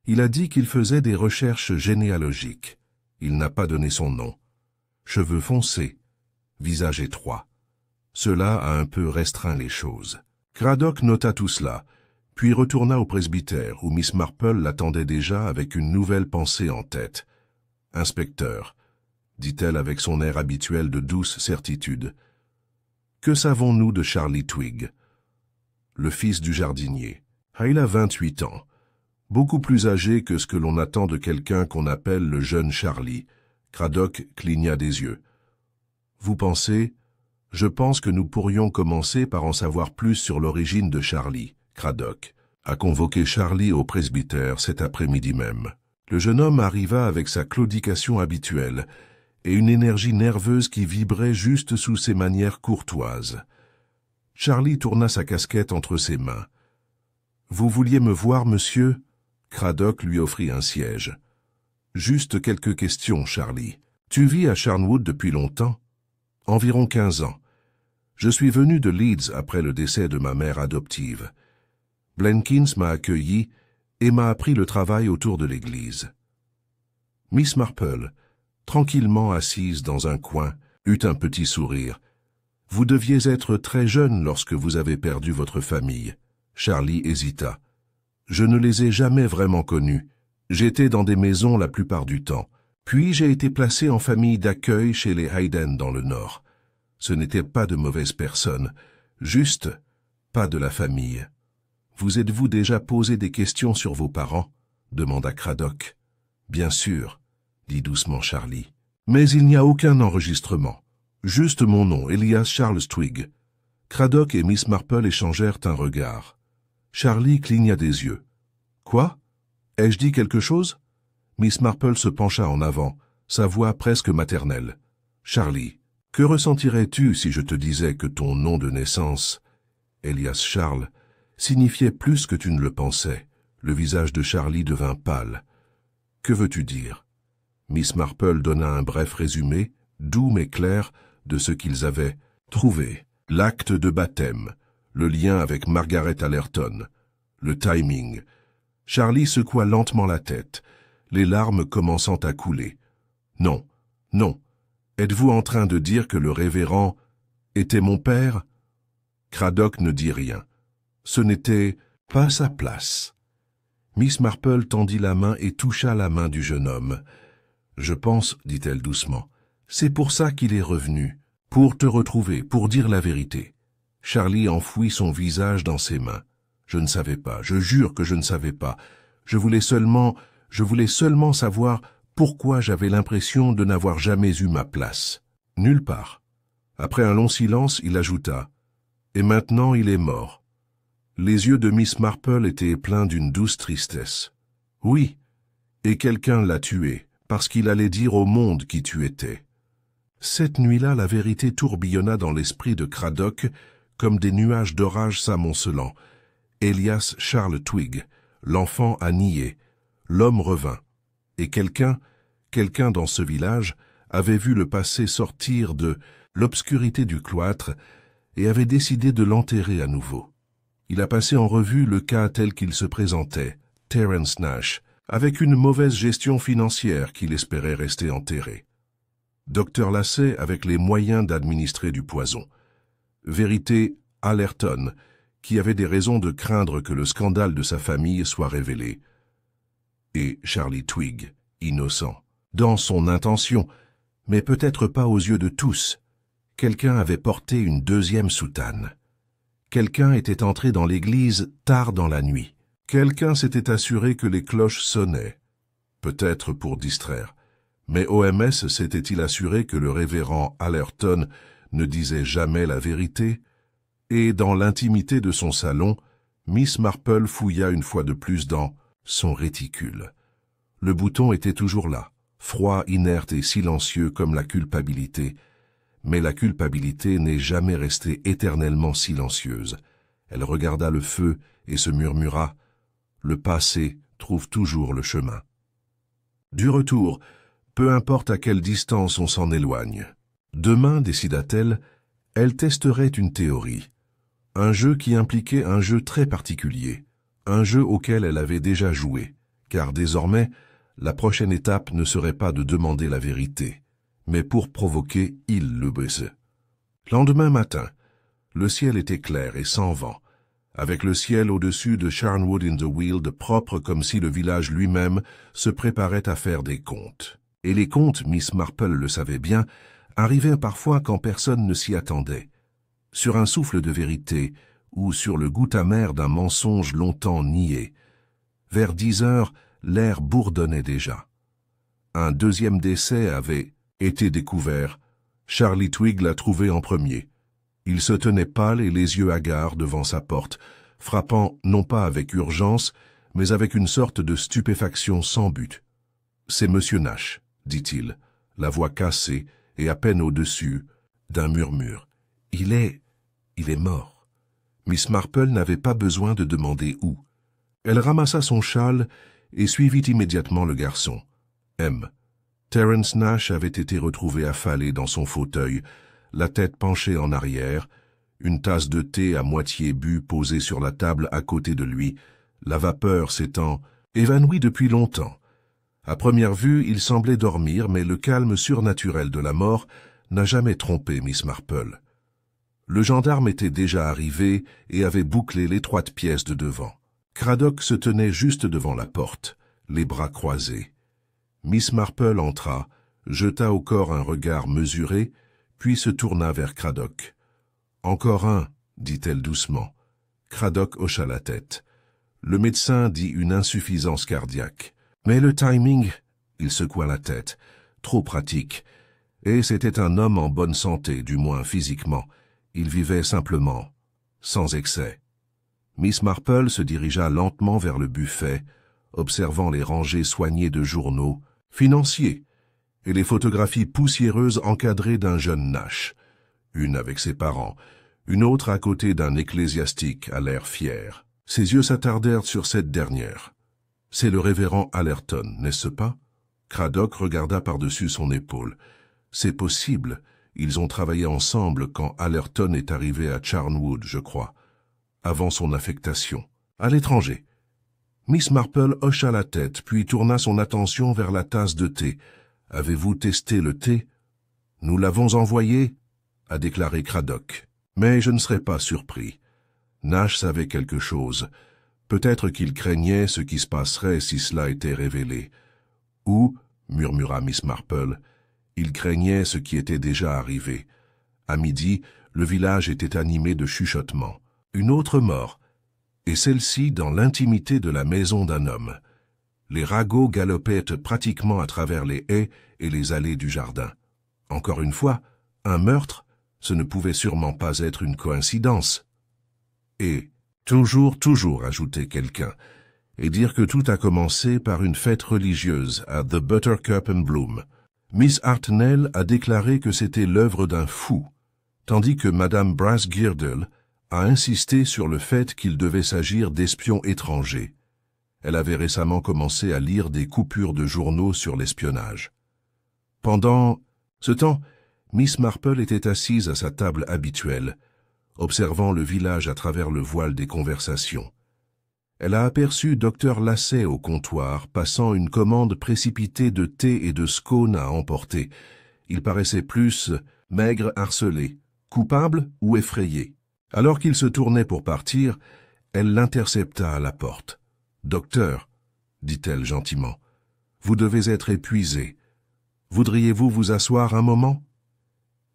Il a dit qu'il faisait des recherches généalogiques. Il n'a pas donné son nom. Cheveux foncés, visage étroit. Cela a un peu restreint les choses. Craddock nota tout cela, puis retourna au presbytère où Miss Marple l'attendait déjà avec une nouvelle pensée en tête. « Inspecteur, » dit-elle avec son air habituel de douce certitude, « que savons-nous de Charlie Twigg, le fils du jardinier? Il a 28 ans, beaucoup plus âgé que ce que l'on attend de quelqu'un qu'on appelle le jeune Charlie. » Craddock cligna des yeux. « Vous pensez? Je pense que nous pourrions commencer par en savoir plus sur l'origine de Charlie. » Craddock a convoqué Charlie au presbytère cet après-midi même. Le jeune homme arriva avec sa claudication habituelle et une énergie nerveuse qui vibrait juste sous ses manières courtoises. Charlie tourna sa casquette entre ses mains. « Vous vouliez me voir, monsieur ?» Craddock lui offrit un siège. « Juste quelques questions, Charlie. Tu vis à Charnwood depuis longtemps? » « Environ 15 ans. Je suis venu de Leeds après le décès de ma mère adoptive. Blenkins m'a accueilli et m'a appris le travail autour de l'église. » Miss Marple, tranquillement assise dans un coin, eut un petit sourire. « Vous deviez être très jeune lorsque vous avez perdu votre famille. » Charlie hésita. « Je ne les ai jamais vraiment connus. J'étais dans des maisons la plupart du temps. Puis j'ai été placé en famille d'accueil chez les Hayden dans le Nord. Ce n'étaient pas de mauvaises personnes, juste pas de la famille. »« Vous êtes-vous déjà posé des questions sur vos parents ?» demanda Craddock. « Bien sûr, » dit doucement Charlie. « Mais il n'y a aucun enregistrement. Juste mon nom, Elias Charles Twigg. » Craddock et Miss Marple échangèrent un regard. Charlie cligna des yeux. « Quoi? Ai-je dit quelque chose ?» Miss Marple se pencha en avant, sa voix presque maternelle. « Charlie, que ressentirais-tu si je te disais que ton nom de naissance, Elias Charles, signifiait plus que tu ne le pensais ?» Le visage de Charlie devint pâle. « Que veux-tu dire ?» Miss Marple donna un bref résumé, doux mais clair, de ce qu'ils avaient trouvé. L'acte de baptême, le lien avec Margaret Allerton, le timing. Charlie secoua lentement la tête, les larmes commençant à couler. « Non, non. Êtes-vous en train de dire que le révérend était mon père ?» Craddock ne dit rien. Ce n'était pas sa place. Miss Marple tendit la main et toucha la main du jeune homme. « Je pense, dit-elle doucement, c'est pour ça qu'il est revenu, pour te retrouver, pour dire la vérité. » Charlie enfouit son visage dans ses mains. « Je ne savais pas, je jure que je ne savais pas. Je voulais seulement savoir pourquoi j'avais l'impression de n'avoir jamais eu ma place. » Nulle part. Après un long silence, il ajouta « Et maintenant il est mort. » Les yeux de Miss Marple étaient pleins d'une douce tristesse. « Oui, et quelqu'un l'a tué, parce qu'il allait dire au monde qui tu étais. » Cette nuit-là, la vérité tourbillonna dans l'esprit de Craddock comme des nuages d'orage s'amoncelant. Elias Charles Twigg, l'enfant a nié, l'homme revint, et quelqu'un dans ce village avait vu le passé sortir de l'obscurité du cloître et avait décidé de l'enterrer à nouveau. Il a passé en revue le cas tel qu'il se présentait, Terence Nash, avec une mauvaise gestion financière qu'il espérait rester enterré. Dr Lacey avec les moyens d'administrer du poison. Vérité Allerton, qui avait des raisons de craindre que le scandale de sa famille soit révélé. Et Charlie Twigg, innocent, dans son intention, mais peut-être pas aux yeux de tous. Quelqu'un avait porté une deuxième soutane. Quelqu'un était entré dans l'église tard dans la nuit. Quelqu'un s'était assuré que les cloches sonnaient, peut-être pour distraire. Mais OMS s'était-il assuré que le révérend Allerton ne disait jamais la vérité? Et dans l'intimité de son salon, Miss Marple fouilla une fois de plus dans son réticule. Le bouton était toujours là, froid, inerte et silencieux comme la culpabilité. Mais la culpabilité n'est jamais restée éternellement silencieuse. Elle regarda le feu et se murmura « Le passé trouve toujours le chemin ». Du retour, peu importe à quelle distance on s'en éloigne. Demain, décida-t-elle, elle testerait une théorie. Un jeu qui impliquait un jeu très particulier, un jeu auquel elle avait déjà joué, car désormais, la prochaine étape ne serait pas de demander la vérité, mais pour provoquer, il le baisait. Lendemain matin, le ciel était clair et sans vent, avec le ciel au-dessus de Charnwood-in-the-Weald propre comme si le village lui-même se préparait à faire des comptes. Et les comptes, Miss Marple le savait bien, arrivaient parfois quand personne ne s'y attendait. Sur un souffle de vérité ou sur le goût amer d'un mensonge longtemps nié. Vers 10 heures, l'air bourdonnait déjà. Un deuxième décès avait été découvert. Charlie Twigg l'a trouvé en premier. Il se tenait pâle et les yeux hagards devant sa porte, frappant non pas avec urgence, mais avec une sorte de stupéfaction sans but. « C'est Monsieur Nash », dit-il, la voix cassée et à peine au-dessus d'un murmure. « Il est mort. » Miss Marple n'avait pas besoin de demander où. Elle ramassa son châle et suivit immédiatement le garçon. M. Terence Nash avait été retrouvé affalé dans son fauteuil, la tête penchée en arrière, une tasse de thé à moitié bue posée sur la table à côté de lui, la vapeur s'étant évanouie depuis longtemps. À première vue, il semblait dormir, mais le calme surnaturel de la mort n'a jamais trompé Miss Marple. Le gendarme était déjà arrivé et avait bouclé l'étroite pièce de devant. Craddock se tenait juste devant la porte, les bras croisés. Miss Marple entra, jeta au corps un regard mesuré, puis se tourna vers Craddock. « Encore un, » dit-elle doucement. Craddock hocha la tête. Le médecin dit une insuffisance cardiaque. Mais le timing, il secoua la tête, trop pratique. Et c'était un homme en bonne santé, du moins physiquement. Il vivait simplement, sans excès. Miss Marple se dirigea lentement vers le buffet, observant les rangées soignées de journaux, financiers, et les photographies poussiéreuses encadrées d'un jeune Nash, une avec ses parents, une autre à côté d'un ecclésiastique à l'air fier. Ses yeux s'attardèrent sur cette dernière. « C'est le révérend Allerton, n'est-ce pas ?» Craddock regarda par-dessus son épaule. « C'est possible, ils ont travaillé ensemble quand Allerton est arrivé à Charnwood, je crois, avant son affectation, à l'étranger. » Miss Marple hocha la tête, puis tourna son attention vers la tasse de thé. « Avez-vous testé le thé ?»« Nous l'avons envoyé, » a déclaré Craddock. « Mais je ne serais pas surpris. Nash savait quelque chose. Peut-être qu'il craignait ce qui se passerait si cela était révélé. Ou, murmura Miss Marple, il craignait ce qui était déjà arrivé. À midi, le village était animé de chuchotements. Une autre mort, et celle-ci dans l'intimité de la maison d'un homme. Les ragots galopaient pratiquement à travers les haies et les allées du jardin. Encore une fois, un meurtre, ce ne pouvait sûrement pas être une coïncidence. Et, toujours, ajoutait quelqu'un, et dire que tout a commencé par une fête religieuse à The Buttercup and Bloom. Miss Hartnell a déclaré que c'était l'œuvre d'un fou, tandis que Madame Brassgirdle a insisté sur le fait qu'il devait s'agir d'espions étrangers. Elle avait récemment commencé à lire des coupures de journaux sur l'espionnage. Pendant ce temps, Miss Marple était assise à sa table habituelle, observant le village à travers le voile des conversations. Elle a aperçu Dr Lasset au comptoir, passant une commande précipitée de thé et de scones à emporter. Il paraissait plus maigre, harcelé, coupable ou effrayé. Alors qu'il se tournait pour partir, elle l'intercepta à la porte. « Docteur, » dit-elle gentiment, « vous devez être épuisé. Voudriez-vous vous asseoir un moment ?»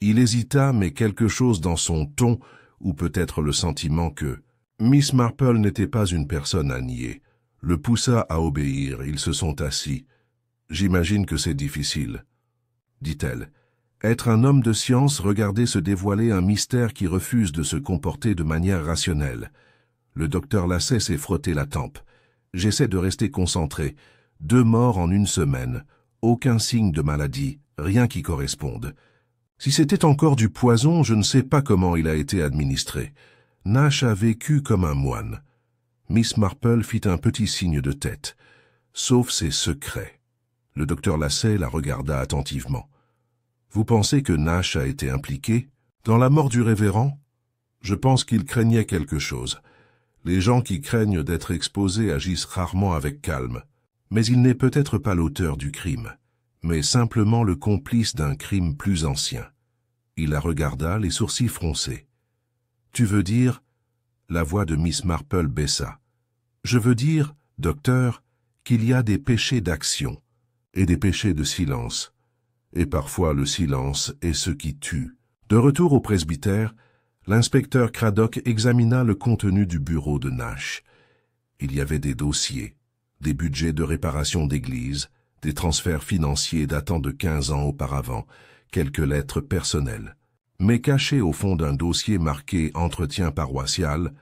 Il hésita, mais quelque chose dans son ton, ou peut-être le sentiment que Miss Marple n'était pas une personne à nier, le poussa à obéir. Ils se sont assis. « J'imagine que c'est difficile, » dit-elle. Être un homme de science, regarder se dévoiler un mystère qui refuse de se comporter de manière rationnelle. Le docteur Lacey s'est frotté la tempe. J'essaie de rester concentré. 2 morts en 1 semaine. Aucun signe de maladie, rien qui corresponde. Si c'était encore du poison, je ne sais pas comment il a été administré. Nash a vécu comme un moine. Miss Marple fit un petit signe de tête. Sauf ses secrets. Le docteur Lacey la regarda attentivement. Vous pensez que Nash a été impliqué dans la mort du révérend? Je pense qu'il craignait quelque chose. Les gens qui craignent d'être exposés agissent rarement avec calme. Mais il n'est peut-être pas l'auteur du crime, mais simplement le complice d'un crime plus ancien. Il la regarda, les sourcils froncés. « Tu veux dire ?» La voix de Miss Marple baissa. « Je veux dire, docteur, qu'il y a des péchés d'action et des péchés de silence. Et parfois le silence est ce qui tue. » De retour au presbytère, l'inspecteur Craddock examina le contenu du bureau de Nash. Il y avait des dossiers, des budgets de réparation d'église, des transferts financiers datant de 15 ans auparavant, quelques lettres personnelles. Mais caché au fond d'un dossier marqué « Entretien paroissial »,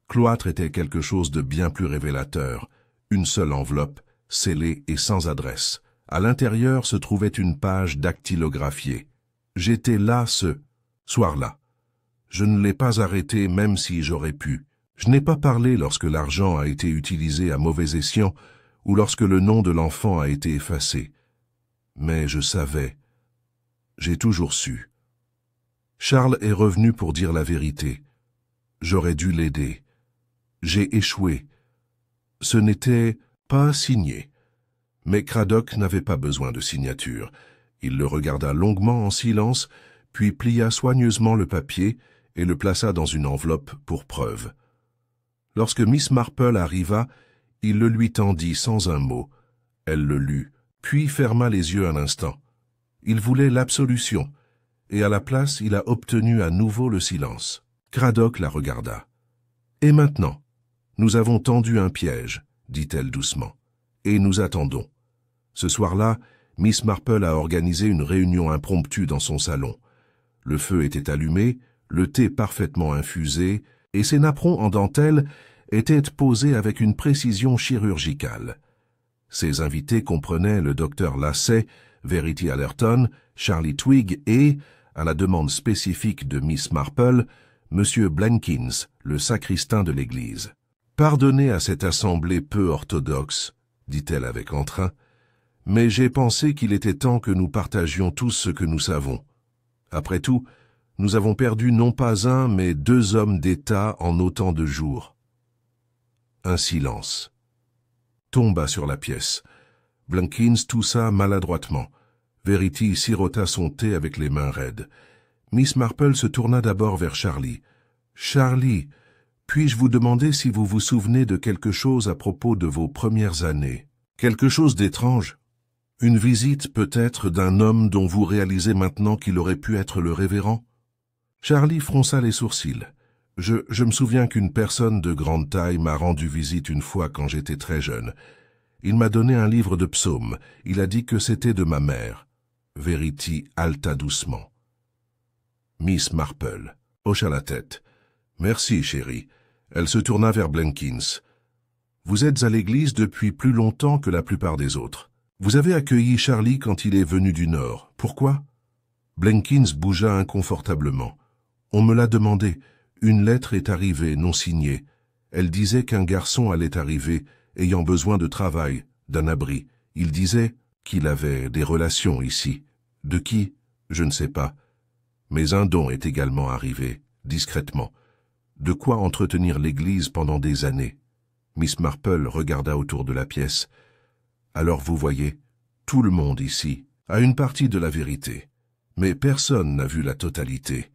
cloître était quelque chose de bien plus révélateur, une seule enveloppe, scellée et sans adresse. À l'intérieur se trouvait une page dactylographiée. J'étais là ce soir-là. Je ne l'ai pas arrêté même si j'aurais pu. Je n'ai pas parlé lorsque l'argent a été utilisé à mauvais escient ou lorsque le nom de l'enfant a été effacé. Mais je savais. J'ai toujours su. Charles est revenu pour dire la vérité. J'aurais dû l'aider. J'ai échoué. Ce n'était pas signé. Mais Craddock n'avait pas besoin de signature. Il le regarda longuement en silence, puis plia soigneusement le papier et le plaça dans une enveloppe pour preuve. Lorsque Miss Marple arriva, il le lui tendit sans un mot. Elle le lut, puis ferma les yeux un instant. Il voulait l'absolution, et à la place, il a obtenu à nouveau le silence. Craddock la regarda. « Et maintenant, nous avons tendu un piège, dit-elle doucement, et nous attendons. » Ce soir-là, Miss Marple a organisé une réunion impromptue dans son salon. Le feu était allumé, le thé parfaitement infusé, et ses napperons en dentelle étaient posés avec une précision chirurgicale. Ses invités comprenaient le docteur Lacey, Verity Allerton, Charlie Twigg et, à la demande spécifique de Miss Marple, M. Blenkins, le sacristain de l'église. « Pardonnez à cette assemblée peu orthodoxe, dit-elle avec entrain, mais j'ai pensé qu'il était temps que nous partagions tous ce que nous savons. Après tout, nous avons perdu non pas un, mais 2 hommes d'État en autant de jours. » Un silence tomba sur la pièce. Blenkins toussa maladroitement. Verity sirota son thé avec les mains raides. Miss Marple se tourna d'abord vers Charlie. « Charlie, puis-je vous demander si vous vous souvenez de quelque chose à propos de vos premières années? Quelque chose d'étrange? Une visite peut-être d'un homme dont vous réalisez maintenant qu'il aurait pu être le révérend? » Charlie fronça les sourcils. « Je me souviens qu'une personne de grande taille m'a rendu visite une fois quand j'étais très jeune. Il m'a donné un livre de psaumes. Il a dit que c'était de ma mère. » Verity haleta doucement. Miss Marple hocha la tête. « Merci, chérie. » Elle se tourna vers Blenkins. « Vous êtes à l'église depuis plus longtemps que la plupart des autres. Vous avez accueilli Charlie quand il est venu du Nord. Pourquoi ?» Blenkins bougea inconfortablement. « On me l'a demandé. Une lettre est arrivée, non signée. Elle disait qu'un garçon allait arriver, ayant besoin de travail, d'un abri. Il disait qu'il avait des relations ici. De qui? Je ne sais pas. Mais un don est également arrivé, discrètement. De quoi entretenir l'église pendant des années. » Miss Marple regarda autour de la pièce. « Alors vous voyez, tout le monde ici a une partie de la vérité. Mais personne n'a vu la totalité. »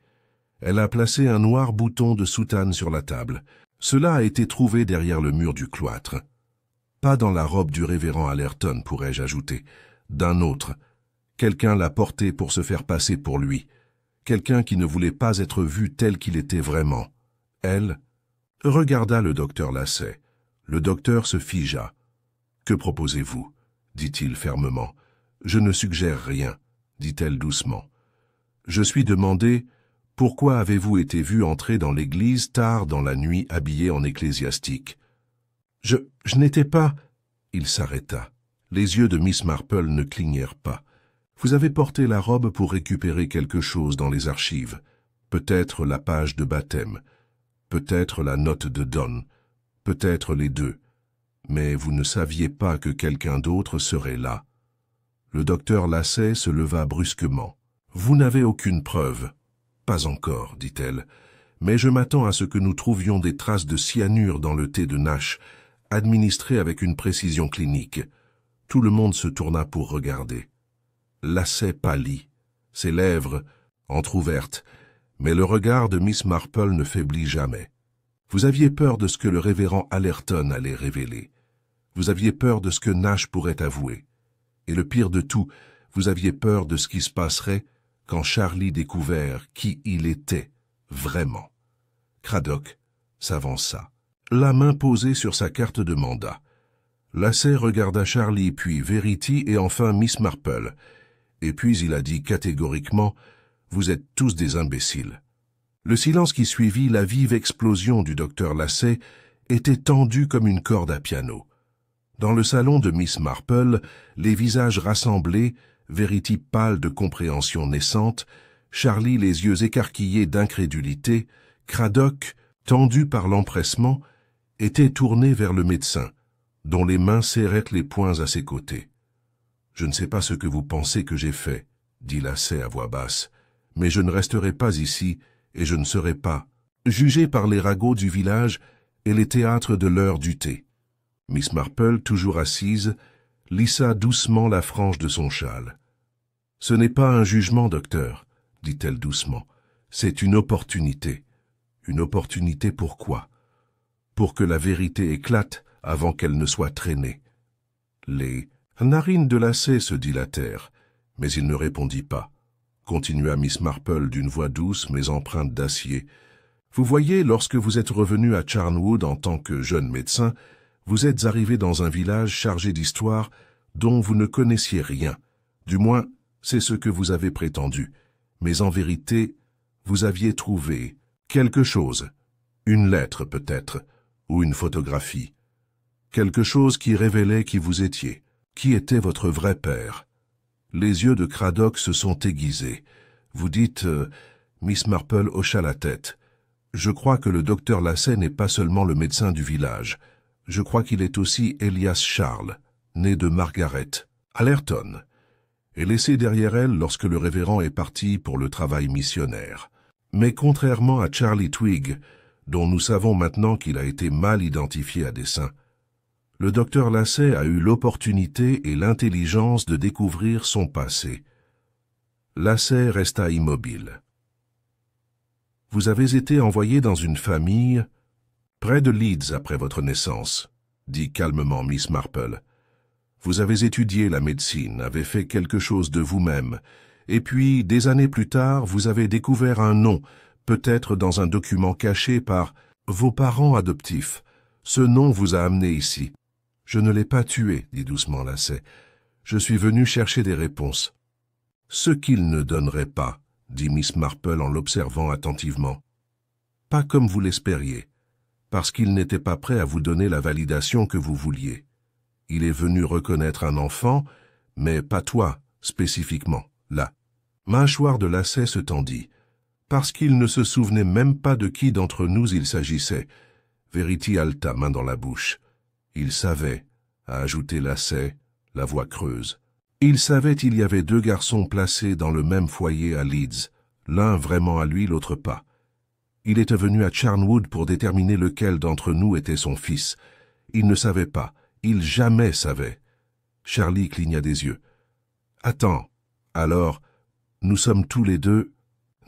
Elle a placé un noir bouton de soutane sur la table. Cela a été trouvé derrière le mur du cloître. Pas dans la robe du révérend Allerton, pourrais-je ajouter. D'un autre. Quelqu'un l'a porté pour se faire passer pour lui. Quelqu'un qui ne voulait pas être vu tel qu'il était vraiment. Elle regarda le docteur Lacey. Le docteur se figea. « Que proposez-vous » dit-il fermement. « Je ne suggère rien, dit-elle doucement. Je suis demandé « Pourquoi avez-vous été vu entrer dans l'église tard dans la nuit habillé en ecclésiastique ?» Je n'étais pas... » Il s'arrêta. Les yeux de Miss Marple ne clignèrent pas. « Vous avez porté la robe pour récupérer quelque chose dans les archives. Peut-être la page de baptême. Peut-être la note de Don. Peut-être les deux. Mais vous ne saviez pas que quelqu'un d'autre serait là. » Le docteur Lacey se leva brusquement. « Vous n'avez aucune preuve. »« Pas encore, dit-elle. Mais je m'attends à ce que nous trouvions des traces de cyanure dans le thé de Nash, administré avec une précision clinique. » Tout le monde se tourna pour regarder. Lacey pâlit, ses lèvres entr'ouvertes, mais le regard de Miss Marple ne faiblit jamais. Vous aviez peur de ce que le révérend Allerton allait révéler. Vous aviez peur de ce que Nash pourrait avouer. Et le pire de tout, vous aviez peur de ce qui se passerait quand Charlie découvert qui il était vraiment. Craddock s'avança, la main posée sur sa carte de mandat. Lacey regarda Charlie, puis Verity et enfin Miss Marple. Et puis il a dit catégoriquement « Vous êtes tous des imbéciles ». Le silence qui suivit la vive explosion du docteur Lacey était tendu comme une corde à piano. Dans le salon de Miss Marple, les visages rassemblés, Verity pâle de compréhension naissante, Charlie les yeux écarquillés d'incrédulité, Craddock, tendu par l'empressement, était tourné vers le médecin, dont les mains serraient les poings à ses côtés. « Je ne sais pas ce que vous pensez que j'ai fait, » dit Lacey à voix basse, « mais je ne resterai pas ici et je ne serai pas jugé par les ragots du village et les théâtres de l'heure du thé. » Miss Marple, toujours assise, lissa doucement la frange de son châle. « Ce n'est pas un jugement, docteur, » dit-elle doucement. « C'est une opportunité. » « Une opportunité pour quoi ? Pour que la vérité éclate avant qu'elle ne soit traînée. » Les narines de Lacey se dilatèrent, mais il ne répondit pas. Continua Miss Marple d'une voix douce mais empreinte d'acier. « Vous voyez, lorsque vous êtes revenu à Charnwood en tant que jeune médecin, vous êtes arrivé dans un village chargé d'histoire dont vous ne connaissiez rien. Du moins, c'est ce que vous avez prétendu. Mais en vérité, vous aviez trouvé quelque chose, une lettre peut-être, ou une photographie. Quelque chose qui révélait qui vous étiez, qui était votre vrai père. » Les yeux de Craddock se sont aiguisés. Vous dites... Miss Marple hocha la tête. « Je crois que le docteur Lacey n'est pas seulement le médecin du village. Je crois qu'il est aussi Elias Charles, né de Margaret Allerton, et laissé derrière elle lorsque le révérend est parti pour le travail missionnaire. Mais contrairement à Charlie Twigg, dont nous savons maintenant qu'il a été mal identifié à dessein, le docteur Lacey a eu l'opportunité et l'intelligence de découvrir son passé. » Lacey resta immobile. « Vous avez été envoyé dans une famille près de Leeds après votre naissance, » dit calmement Miss Marple. « Vous avez étudié la médecine, avez fait quelque chose de vous-même, et puis, des années plus tard, vous avez découvert un nom, peut-être dans un document caché par vos parents adoptifs. Ce nom vous a amené ici. »« Je ne l'ai pas tué, » dit doucement Lacey. « Je suis venu chercher des réponses. »« Ce qu'il ne donnerait pas, » dit Miss Marple en l'observant attentivement. « Pas comme vous l'espériez, parce qu'il n'était pas prêt à vous donner la validation que vous vouliez. Il est venu reconnaître un enfant, mais pas toi, spécifiquement, là. » Mâchoire de Lacey se tendit, parce qu'il ne se souvenait même pas de qui d'entre nous il s'agissait. Verity haleta, main dans la bouche. Il savait, a ajouté Lacey, la voix creuse. Il savait qu'il y avait deux garçons placés dans le même foyer à Leeds, l'un vraiment à lui, l'autre pas. Il était venu à Charnwood pour déterminer lequel d'entre nous était son fils. Il ne savait pas, il jamais savait. Charlie cligna des yeux. « Attends, alors, nous sommes tous les deux... »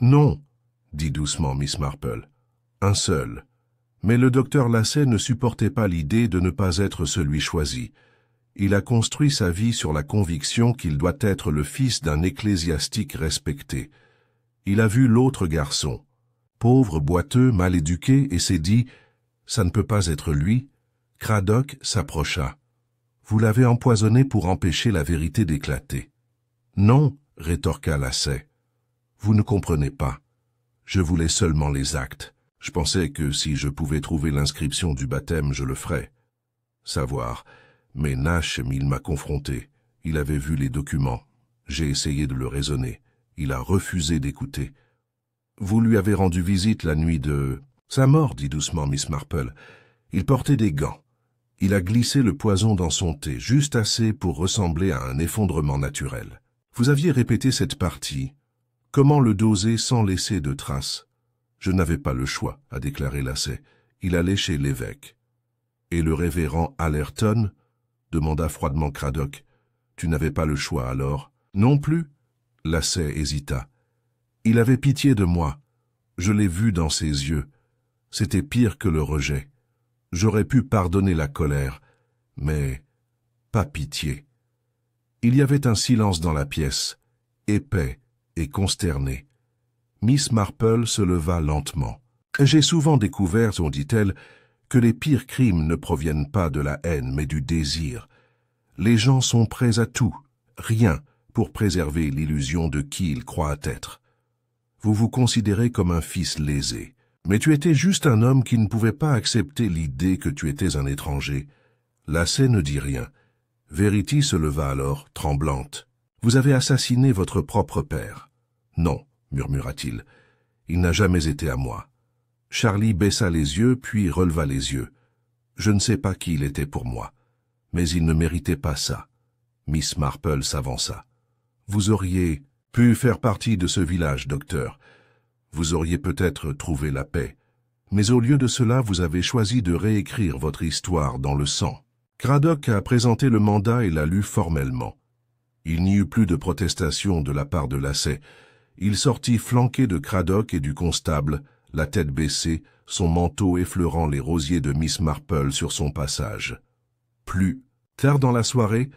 « Non, » dit doucement Miss Marple. « Un seul. » Mais le docteur Lacey ne supportait pas l'idée de ne pas être celui choisi. Il a construit sa vie sur la conviction qu'il doit être le fils d'un ecclésiastique respecté. Il a vu l'autre garçon, pauvre, boiteux, mal éduqué, et s'est dit « Ça ne peut pas être lui. » Craddock s'approcha. « Vous l'avez empoisonné pour empêcher la vérité d'éclater. »« Non, » rétorqua Lacey. « Vous ne comprenez pas. Je voulais seulement les actes. Je pensais que si je pouvais trouver l'inscription du baptême, je le ferais. Savoir. Mais Nash, il m'a confronté. Il avait vu les documents. J'ai essayé de le raisonner. Il a refusé d'écouter. Vous lui avez rendu visite la nuit de... Sa mort, dit doucement Miss Marple. Il portait des gants. Il a glissé le poison dans son thé, juste assez pour ressembler à un effondrement naturel. Vous aviez répété cette partie. Comment le doser sans laisser de traces? Je n'avais pas le choix, a déclaré Lacey. Il allait chez l'évêque. Et le révérend Allerton? Demanda froidement Craddock. Tu n'avais pas le choix alors? Non plus? Lacey hésita. Il avait pitié de moi. Je l'ai vu dans ses yeux. C'était pire que le rejet. J'aurais pu pardonner la colère, mais pas pitié. Il y avait un silence dans la pièce, épais et consterné. Miss Marple se leva lentement. « J'ai souvent découvert, dit-elle, que les pires crimes ne proviennent pas de la haine, mais du désir. Les gens sont prêts à tout, rien, pour préserver l'illusion de qui ils croient être. Vous vous considérez comme un fils lésé. Mais tu étais juste un homme qui ne pouvait pas accepter l'idée que tu étais un étranger. » Lacey ne dit rien. Verity se leva alors, tremblante. « Vous avez assassiné votre propre père. »« Non, » murmura-t-il. « Il n'a jamais été à moi. » Charlie baissa les yeux, puis releva les yeux. « Je ne sais pas qui il était pour moi. Mais il ne méritait pas ça. » Miss Marple s'avança. « Vous auriez pu faire partie de ce village, docteur. Vous auriez peut-être trouvé la paix. Mais au lieu de cela, vous avez choisi de réécrire votre histoire dans le sang. » Craddock a présenté le mandat et l'a lu formellement. Il n'y eut plus de protestation de la part de Lacey. Il sortit flanqué de Craddock et du constable, la tête baissée, son manteau effleurant les rosiers de Miss Marple sur son passage. Plus tard dans la soirée,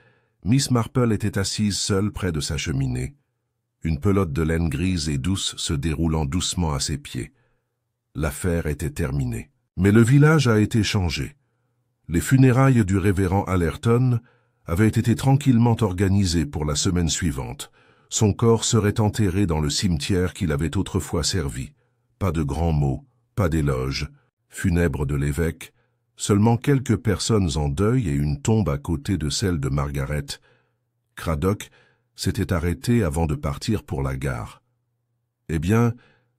Miss Marple était assise seule près de sa cheminée. Une pelote de laine grise et douce se déroulant doucement à ses pieds. L'affaire était terminée. Mais le village a été changé. Les funérailles du révérend Allerton avaient été tranquillement organisées pour la semaine suivante. Son corps serait enterré dans le cimetière qu'il avait autrefois servi. Pas de grands mots, pas d'éloges. Funèbre de l'évêque, seulement quelques personnes en deuil et une tombe à côté de celle de Margaret. Craddock s'était arrêté avant de partir pour la gare. « Eh bien,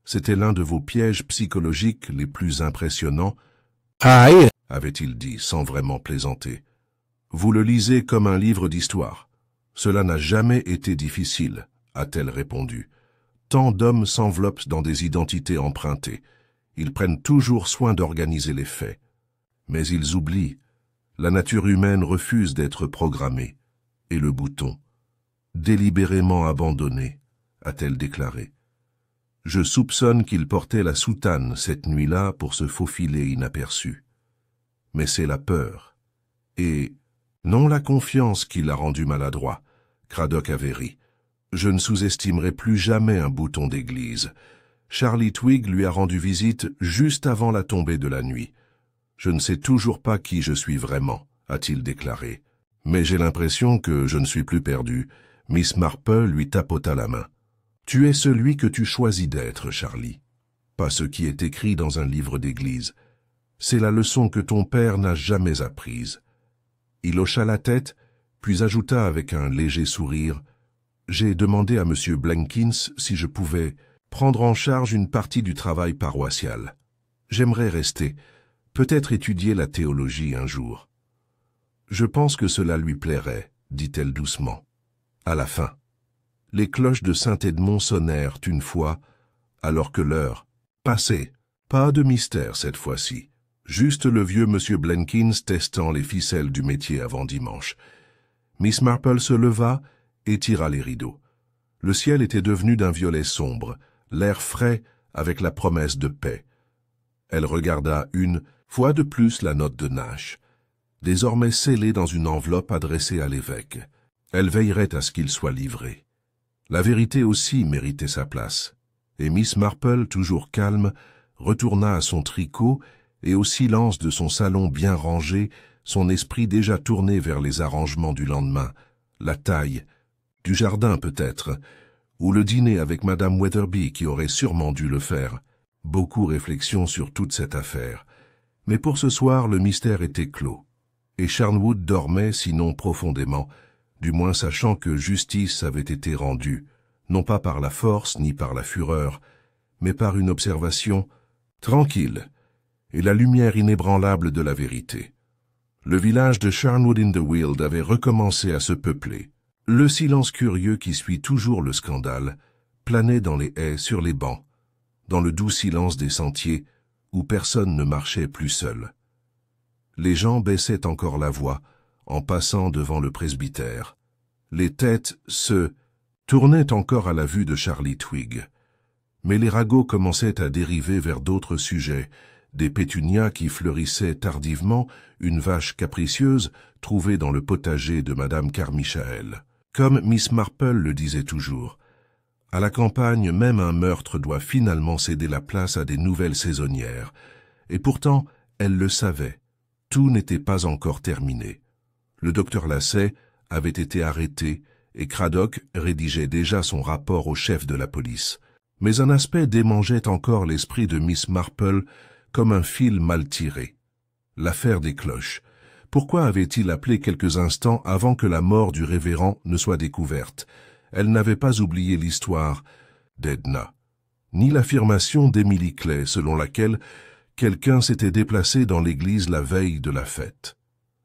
c'était l'un de vos pièges psychologiques les plus impressionnants, » avait-il dit sans vraiment plaisanter. « Vous le lisez comme un livre d'histoire. Cela n'a jamais été difficile, » a-t-elle répondu. « Tant d'hommes s'enveloppent dans des identités empruntées. Ils prennent toujours soin d'organiser les faits. Mais ils oublient. La nature humaine refuse d'être programmée. Et le bouton, délibérément abandonné, a-t-elle déclaré. Je soupçonne qu'il portait la soutane cette nuit-là pour se faufiler inaperçu. Mais c'est la peur. Et non la confiance qui l'a rendu maladroit. Craddock avait ri. Je ne sous-estimerai plus jamais un bouton d'église. Charlie Twigg lui a rendu visite juste avant la tombée de la nuit. Je ne sais toujours pas qui je suis vraiment, a-t-il déclaré. Mais j'ai l'impression que je ne suis plus perdu. Miss Marple lui tapota la main. « Tu es celui que tu choisis d'être, Charlie. Pas ce qui est écrit dans un livre d'église. C'est la leçon que ton père n'a jamais apprise. » Il hocha la tête, puis ajouta avec un léger sourire, « J'ai demandé à M. Blenkins si je pouvais prendre en charge une partie du travail paroissial. J'aimerais rester, peut-être étudier la théologie un jour. » « Je pense que cela lui plairait, » dit-elle doucement. À la fin, les cloches de Saint-Edmond sonnèrent une fois, alors que l'heure passait. Pas de mystère cette fois-ci. Juste le vieux M. Blenkins testant les ficelles du métier avant dimanche. Miss Marple se leva et tira les rideaux. Le ciel était devenu d'un violet sombre, l'air frais avec la promesse de paix. Elle regarda une fois de plus la note de Nash, désormais scellée dans une enveloppe adressée à l'évêque. Elle veillerait à ce qu'il soit livré. La vérité aussi méritait sa place, et Miss Marple, toujours calme, retourna à son tricot et au silence de son salon bien rangé, son esprit déjà tourné vers les arrangements du lendemain, la taille, du jardin peut-être, ou le dîner avec Madame Weatherby qui aurait sûrement dû le faire. Beaucoup réflexions sur toute cette affaire. Mais pour ce soir, le mystère était clos. Et Charnwood dormait, sinon profondément, du moins sachant que justice avait été rendue, non pas par la force ni par la fureur, mais par une observation tranquille et la lumière inébranlable de la vérité. Le village de Charnwood-in-the-Weald avait recommencé à se peupler. Le silence curieux qui suit toujours le scandale planait dans les haies, sur les bancs, dans le doux silence des sentiers où personne ne marchait plus seul. Les gens baissaient encore la voix en passant devant le presbytère. Les têtes se tournaient encore à la vue de Charlie Twigg. Mais les ragots commençaient à dériver vers d'autres sujets, des pétunias qui fleurissaient tardivement, une vache capricieuse trouvée dans le potager de Madame Carmichael. Comme Miss Marple le disait toujours, à la campagne, même un meurtre doit finalement céder la place à des nouvelles saisonnières. Et pourtant, elle le savait. Tout n'était pas encore terminé. Le docteur Lacey avait été arrêté et Craddock rédigeait déjà son rapport au chef de la police. Mais un aspect démangeait encore l'esprit de Miss Marple comme un fil mal tiré. L'affaire des cloches. Pourquoi avait-il appelé quelques instants avant que la mort du révérend ne soit découverte? Elle n'avait pas oublié l'histoire d'Edna, ni l'affirmation d'Emily Clay selon laquelle quelqu'un s'était déplacé dans l'église la veille de la fête.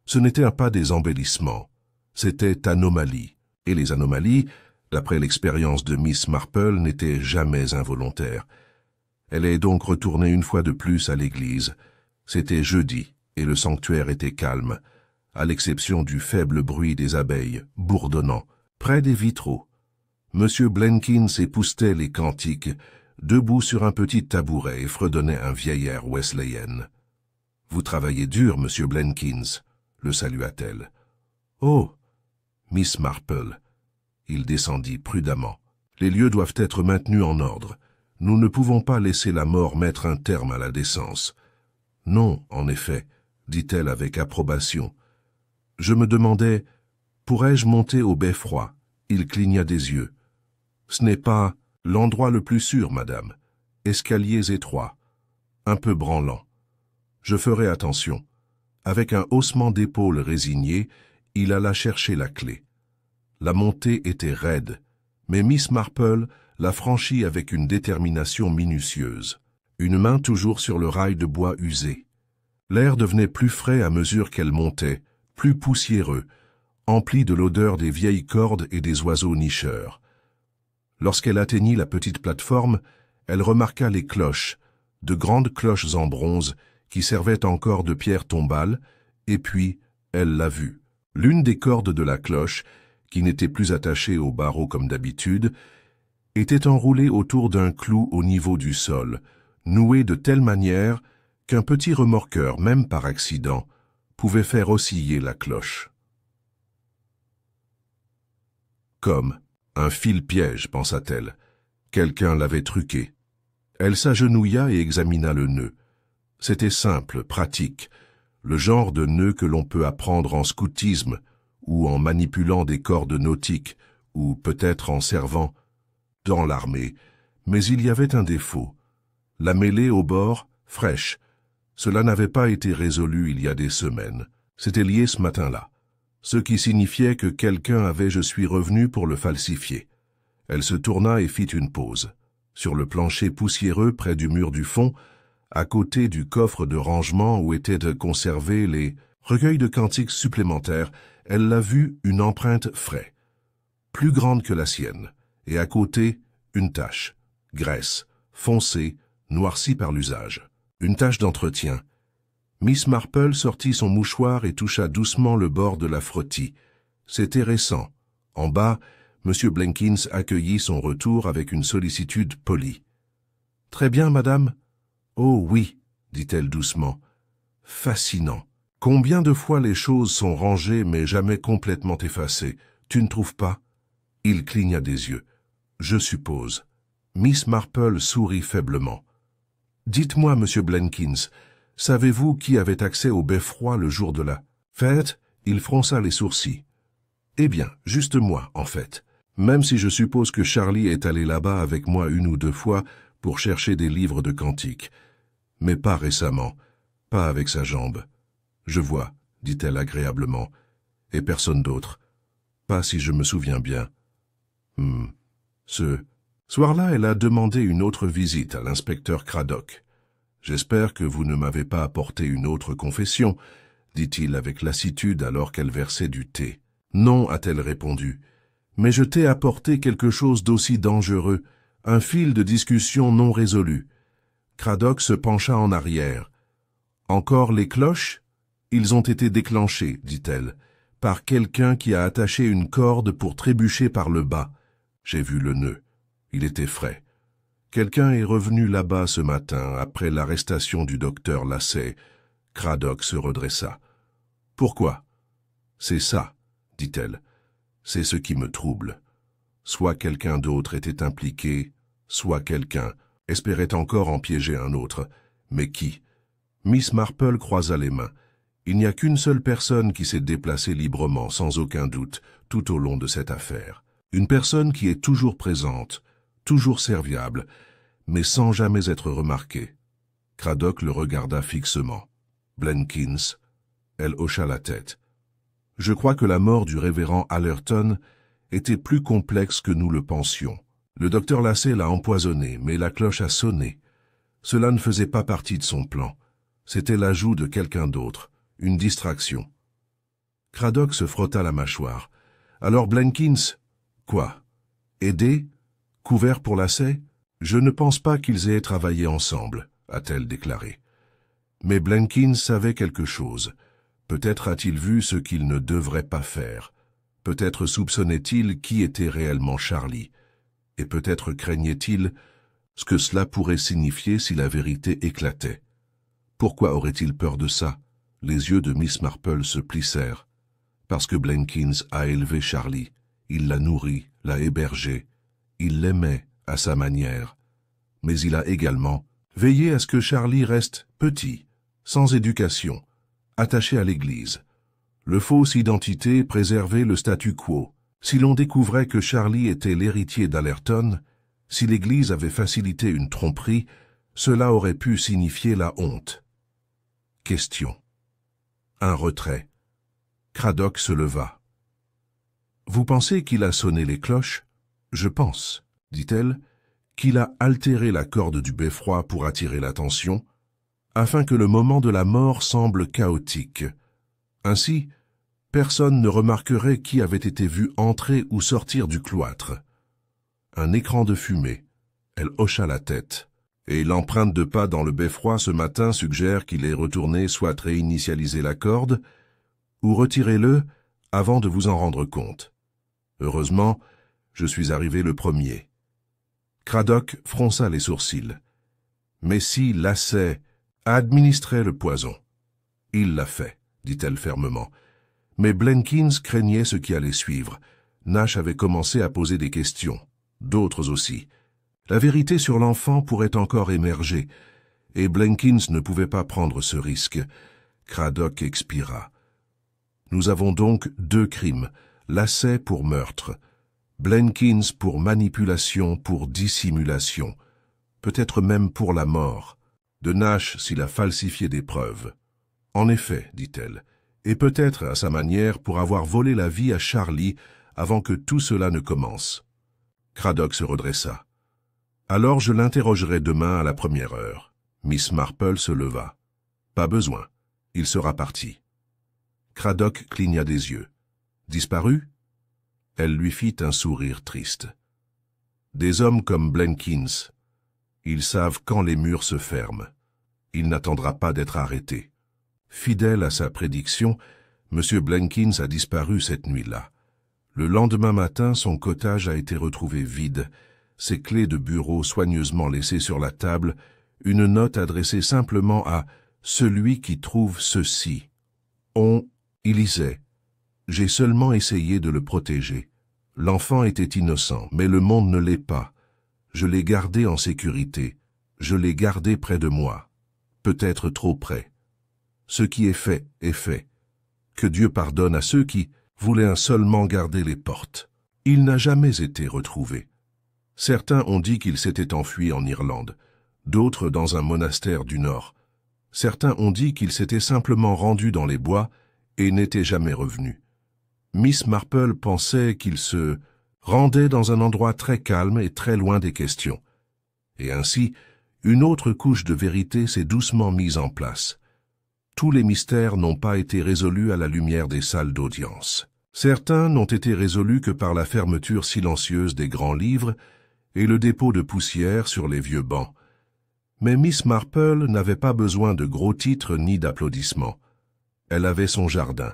Ce n'était pas des embellissements, c'était anomalie. Et les anomalies, d'après l'expérience de Miss Marple, n'étaient jamais involontaires. Elle est donc retournée une fois de plus à l'église. C'était jeudi, et le sanctuaire était calme, à l'exception du faible bruit des abeilles, bourdonnant, près des vitraux. Monsieur Blenkins époussetait les cantiques, debout sur un petit tabouret et fredonnait un vieil air wesleyen. « Vous travaillez dur, Monsieur Blenkins, » le salua-t-elle. « Oh, Miss Marple. » Il descendit prudemment. « Les lieux doivent être maintenus en ordre. Nous ne pouvons pas laisser la mort mettre un terme à la décence. »« Non, en effet, » dit-elle avec approbation. « Je me demandais, pourrais-je monter au beffroi ?» Il cligna des yeux. « Ce n'est pas l'endroit le plus sûr, madame. Escaliers étroits, un peu branlants. Je ferai attention. » Avec un haussement d'épaules résigné, il alla chercher la clé. La montée était raide, mais Miss Marple la franchit avec une détermination minutieuse, une main toujours sur le rail de bois usé. L'air devenait plus frais à mesure qu'elle montait, plus poussiéreux, empli de l'odeur des vieilles cordes et des oiseaux nicheurs. Lorsqu'elle atteignit la petite plateforme, elle remarqua les cloches, de grandes cloches en bronze qui servaient encore de pierre tombale, et puis elle la vut. L'une des cordes de la cloche, qui n'était plus attachée au barreau comme d'habitude, était enroulée autour d'un clou au niveau du sol, nouée de telle manière qu'un petit remorqueur, même par accident, pouvait faire osciller la cloche. Comme un fil-piège, pensa-t-elle. Quelqu'un l'avait truqué. Elle s'agenouilla et examina le nœud. C'était simple, pratique, le genre de nœud que l'on peut apprendre en scoutisme ou en manipulant des cordes nautiques ou peut-être en servant dans l'armée. Mais il y avait un défaut. La mêlée au bord, fraîche. Cela n'avait pas été résolu il y a des semaines. C'était lié ce matin-là. Ce qui signifiait que quelqu'un avait « je suis revenu » pour le falsifier. Elle se tourna et fit une pause. Sur le plancher poussiéreux près du mur du fond, à côté du coffre de rangement où étaient conservés les recueils de cantiques supplémentaires, elle la vit une empreinte frais, plus grande que la sienne, et à côté, une tache, graisse, foncée, noircie par l'usage. Une tache d'entretien. Miss Marple sortit son mouchoir et toucha doucement le bord de la frottis. C'était récent. En bas, M. Blenkins accueillit son retour avec une sollicitude polie. « Très bien, madame. »« Oh oui, » dit-elle doucement. « Fascinant. Combien de fois les choses sont rangées mais jamais complètement effacées. Tu ne trouves pas ?» Il cligna des yeux. « Je suppose. » Miss Marple sourit faiblement. « Dites-moi, M. Blenkins, savez-vous qui avait accès au beffroi le jour de la fête ?» Il fronça les sourcils. « Eh bien, juste moi, en fait. Même si je suppose que Charlie est allé là-bas avec moi 1 ou 2 fois pour chercher des livres de cantiques. Mais pas récemment, pas avec sa jambe. Je vois, dit-elle agréablement, et personne d'autre. Pas si je me souviens bien. Ce soir-là, elle a demandé une autre visite à l'inspecteur Craddock. J'espère que vous ne m'avez pas apporté une autre confession, dit-il avec lassitude alors qu'elle versait du thé. Non, a-t-elle répondu, mais je t'ai apporté quelque chose d'aussi dangereux, un fil de discussion non résolu. Craddock se pencha en arrière. Encore les cloches? Ils ont été déclenchés, dit-elle, par quelqu'un qui a attaché une corde pour trébucher par le bas. J'ai vu le nœud. Il était frais. Quelqu'un est revenu là-bas ce matin, après l'arrestation du docteur Lacey. Craddock se redressa. Pourquoi? C'est ça, dit-elle. C'est ce qui me trouble. Soit quelqu'un d'autre était impliqué, soit quelqu'un espérait encore en piéger un autre. Mais qui? Miss Marple croisa les mains. Il n'y a qu'une seule personne qui s'est déplacée librement, sans aucun doute, tout au long de cette affaire. Une personne qui est toujours présente, toujours serviable, mais sans jamais être remarquée. Craddock le regarda fixement. Blenkins, elle hocha la tête. Je crois que la mort du révérend Allerton était plus complexe que nous le pensions. Le docteur Lacey l'a empoisonné, mais la cloche a sonné. Cela ne faisait pas partie de son plan. C'était l'ajout de quelqu'un d'autre, une distraction. Craddock se frotta la mâchoire. Alors Blenkins, quoi? Aidé? Couvert pour Lacey? Je ne pense pas qu'ils aient travaillé ensemble, a-t-elle déclaré. Mais Blenkins savait quelque chose. Peut-être a-t-il vu ce qu'il ne devrait pas faire. Peut-être soupçonnait-il qui était réellement Charlie. Et peut-être craignait-il ce que cela pourrait signifier si la vérité éclatait. Pourquoi aurait-il peur de ça? Les yeux de Miss Marple se plissèrent. Parce que Blenkins a élevé Charlie. Il l'a nourri, l'a hébergé. Il l'aimait à sa manière. Mais il a également veillé à ce que Charlie reste petit, sans éducation, attaché à l'Église. Le fausse identité préservait le statu quo. Si l'on découvrait que Charlie était l'héritier d'Allerton, si l'Église avait facilité une tromperie, cela aurait pu signifier la honte. Question. Un retrait. Craddock se leva. « Vous pensez qu'il a sonné les cloches? Je pense, dit-elle, qu'il a altéré la corde du beffroi pour attirer l'attention, afin que le moment de la mort semble chaotique. Ainsi, personne ne remarquerait qui avait été vu entrer ou sortir du cloître. Un écran de fumée. Elle hocha la tête. Et l'empreinte de pas dans le beffroi ce matin suggère qu'il est retourné soit réinitialiser la corde, ou retirez-le avant de vous en rendre compte. Heureusement, je suis arrivé le premier. Craddock fronça les sourcils. Mais si Lacey administrait le poison? Il l'a fait, dit-elle fermement. Mais Blenkins craignait ce qui allait suivre. Nash avait commencé à poser des questions, d'autres aussi. La vérité sur l'enfant pourrait encore émerger, et Blenkins ne pouvait pas prendre ce risque. Craddock expira. Nous avons donc 2 crimes, Lacey pour meurtre, Blenkins pour manipulation, pour dissimulation, peut-être même pour la mort, de Nash s'il a falsifié des preuves. En effet, dit-elle, et peut-être à sa manière pour avoir volé la vie à Charlie avant que tout cela ne commence. Craddock se redressa. Alors je l'interrogerai demain à la première heure. Miss Marple se leva. Pas besoin, il sera parti. Craddock cligna des yeux. Disparu? Elle lui fit un sourire triste. Des hommes comme Blenkins, ils savent quand les murs se ferment. Il n'attendra pas d'être arrêté. Fidèle à sa prédiction, M. Blenkins a disparu cette nuit-là. Le lendemain matin, son cottage a été retrouvé vide, ses clés de bureau soigneusement laissées sur la table, une note adressée simplement à « celui qui trouve ceci ». Il lisait « J'ai seulement essayé de le protéger. L'enfant était innocent, mais le monde ne l'est pas. Je l'ai gardé en sécurité. Je l'ai gardé près de moi. Peut-être trop près. Ce qui est fait, est fait. Que Dieu pardonne à ceux qui voulaient seulement garder les portes. » Il n'a jamais été retrouvé. Certains ont dit qu'il s'était enfui en Irlande, d'autres dans un monastère du Nord. Certains ont dit qu'il s'était simplement rendu dans les bois et n'était jamais revenu. Miss Marple pensait qu'il se rendait dans un endroit très calme et très loin des questions. Et ainsi, une autre couche de vérité s'est doucement mise en place. Tous les mystères n'ont pas été résolus à la lumière des salles d'audience. Certains n'ont été résolus que par la fermeture silencieuse des grands livres et le dépôt de poussière sur les vieux bancs. Mais Miss Marple n'avait pas besoin de gros titres ni d'applaudissements. Elle avait son jardin,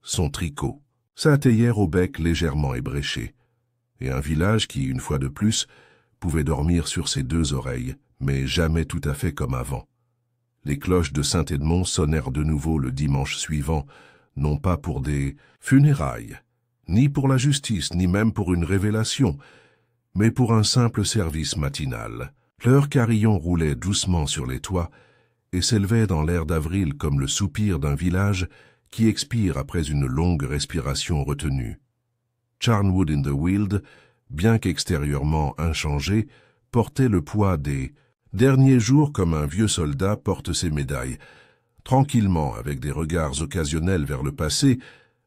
son tricot, sa théière au bec légèrement ébréché, et un village qui, une fois de plus, pouvait dormir sur ses deux oreilles, mais jamais tout à fait comme avant. Les cloches de Saint-Edmond sonnèrent de nouveau le dimanche suivant, non pas pour des funérailles, ni pour la justice, ni même pour une révélation, mais pour un simple service matinal. Leurs carillons roulaient doucement sur les toits et s'élevaient dans l'air d'avril comme le soupir d'un village qui expire après une longue respiration retenue. Charnwood in the Weald, bien qu'extérieurement inchangé, portait le poids des derniers jours comme un vieux soldat porte ses médailles, tranquillement avec des regards occasionnels vers le passé,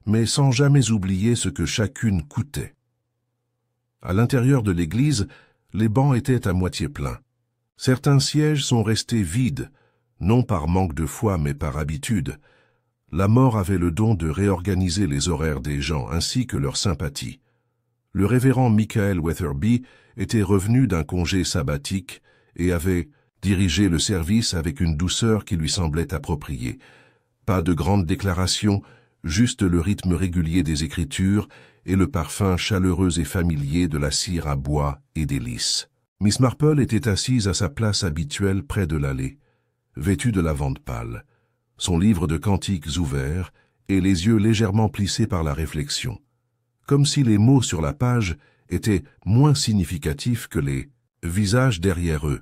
mais sans jamais oublier ce que chacune coûtait. À l'intérieur de l'église, les bancs étaient à moitié pleins. Certains sièges sont restés vides, non par manque de foi mais par habitude. La mort avait le don de réorganiser les horaires des gens ainsi que leur sympathie. Le révérend Michael Weatherby était revenu d'un congé sabbatique et avait dirigé le service avec une douceur qui lui semblait appropriée. Pas de grandes déclarations, juste le rythme régulier des Écritures et le parfum chaleureux et familier de la cire à bois et des lys. Miss Marple était assise à sa place habituelle près de l'allée, vêtue de lavande pâle, son livre de cantiques ouvert et les yeux légèrement plissés par la réflexion, comme si les mots sur la page étaient moins significatifs que les visages derrière eux.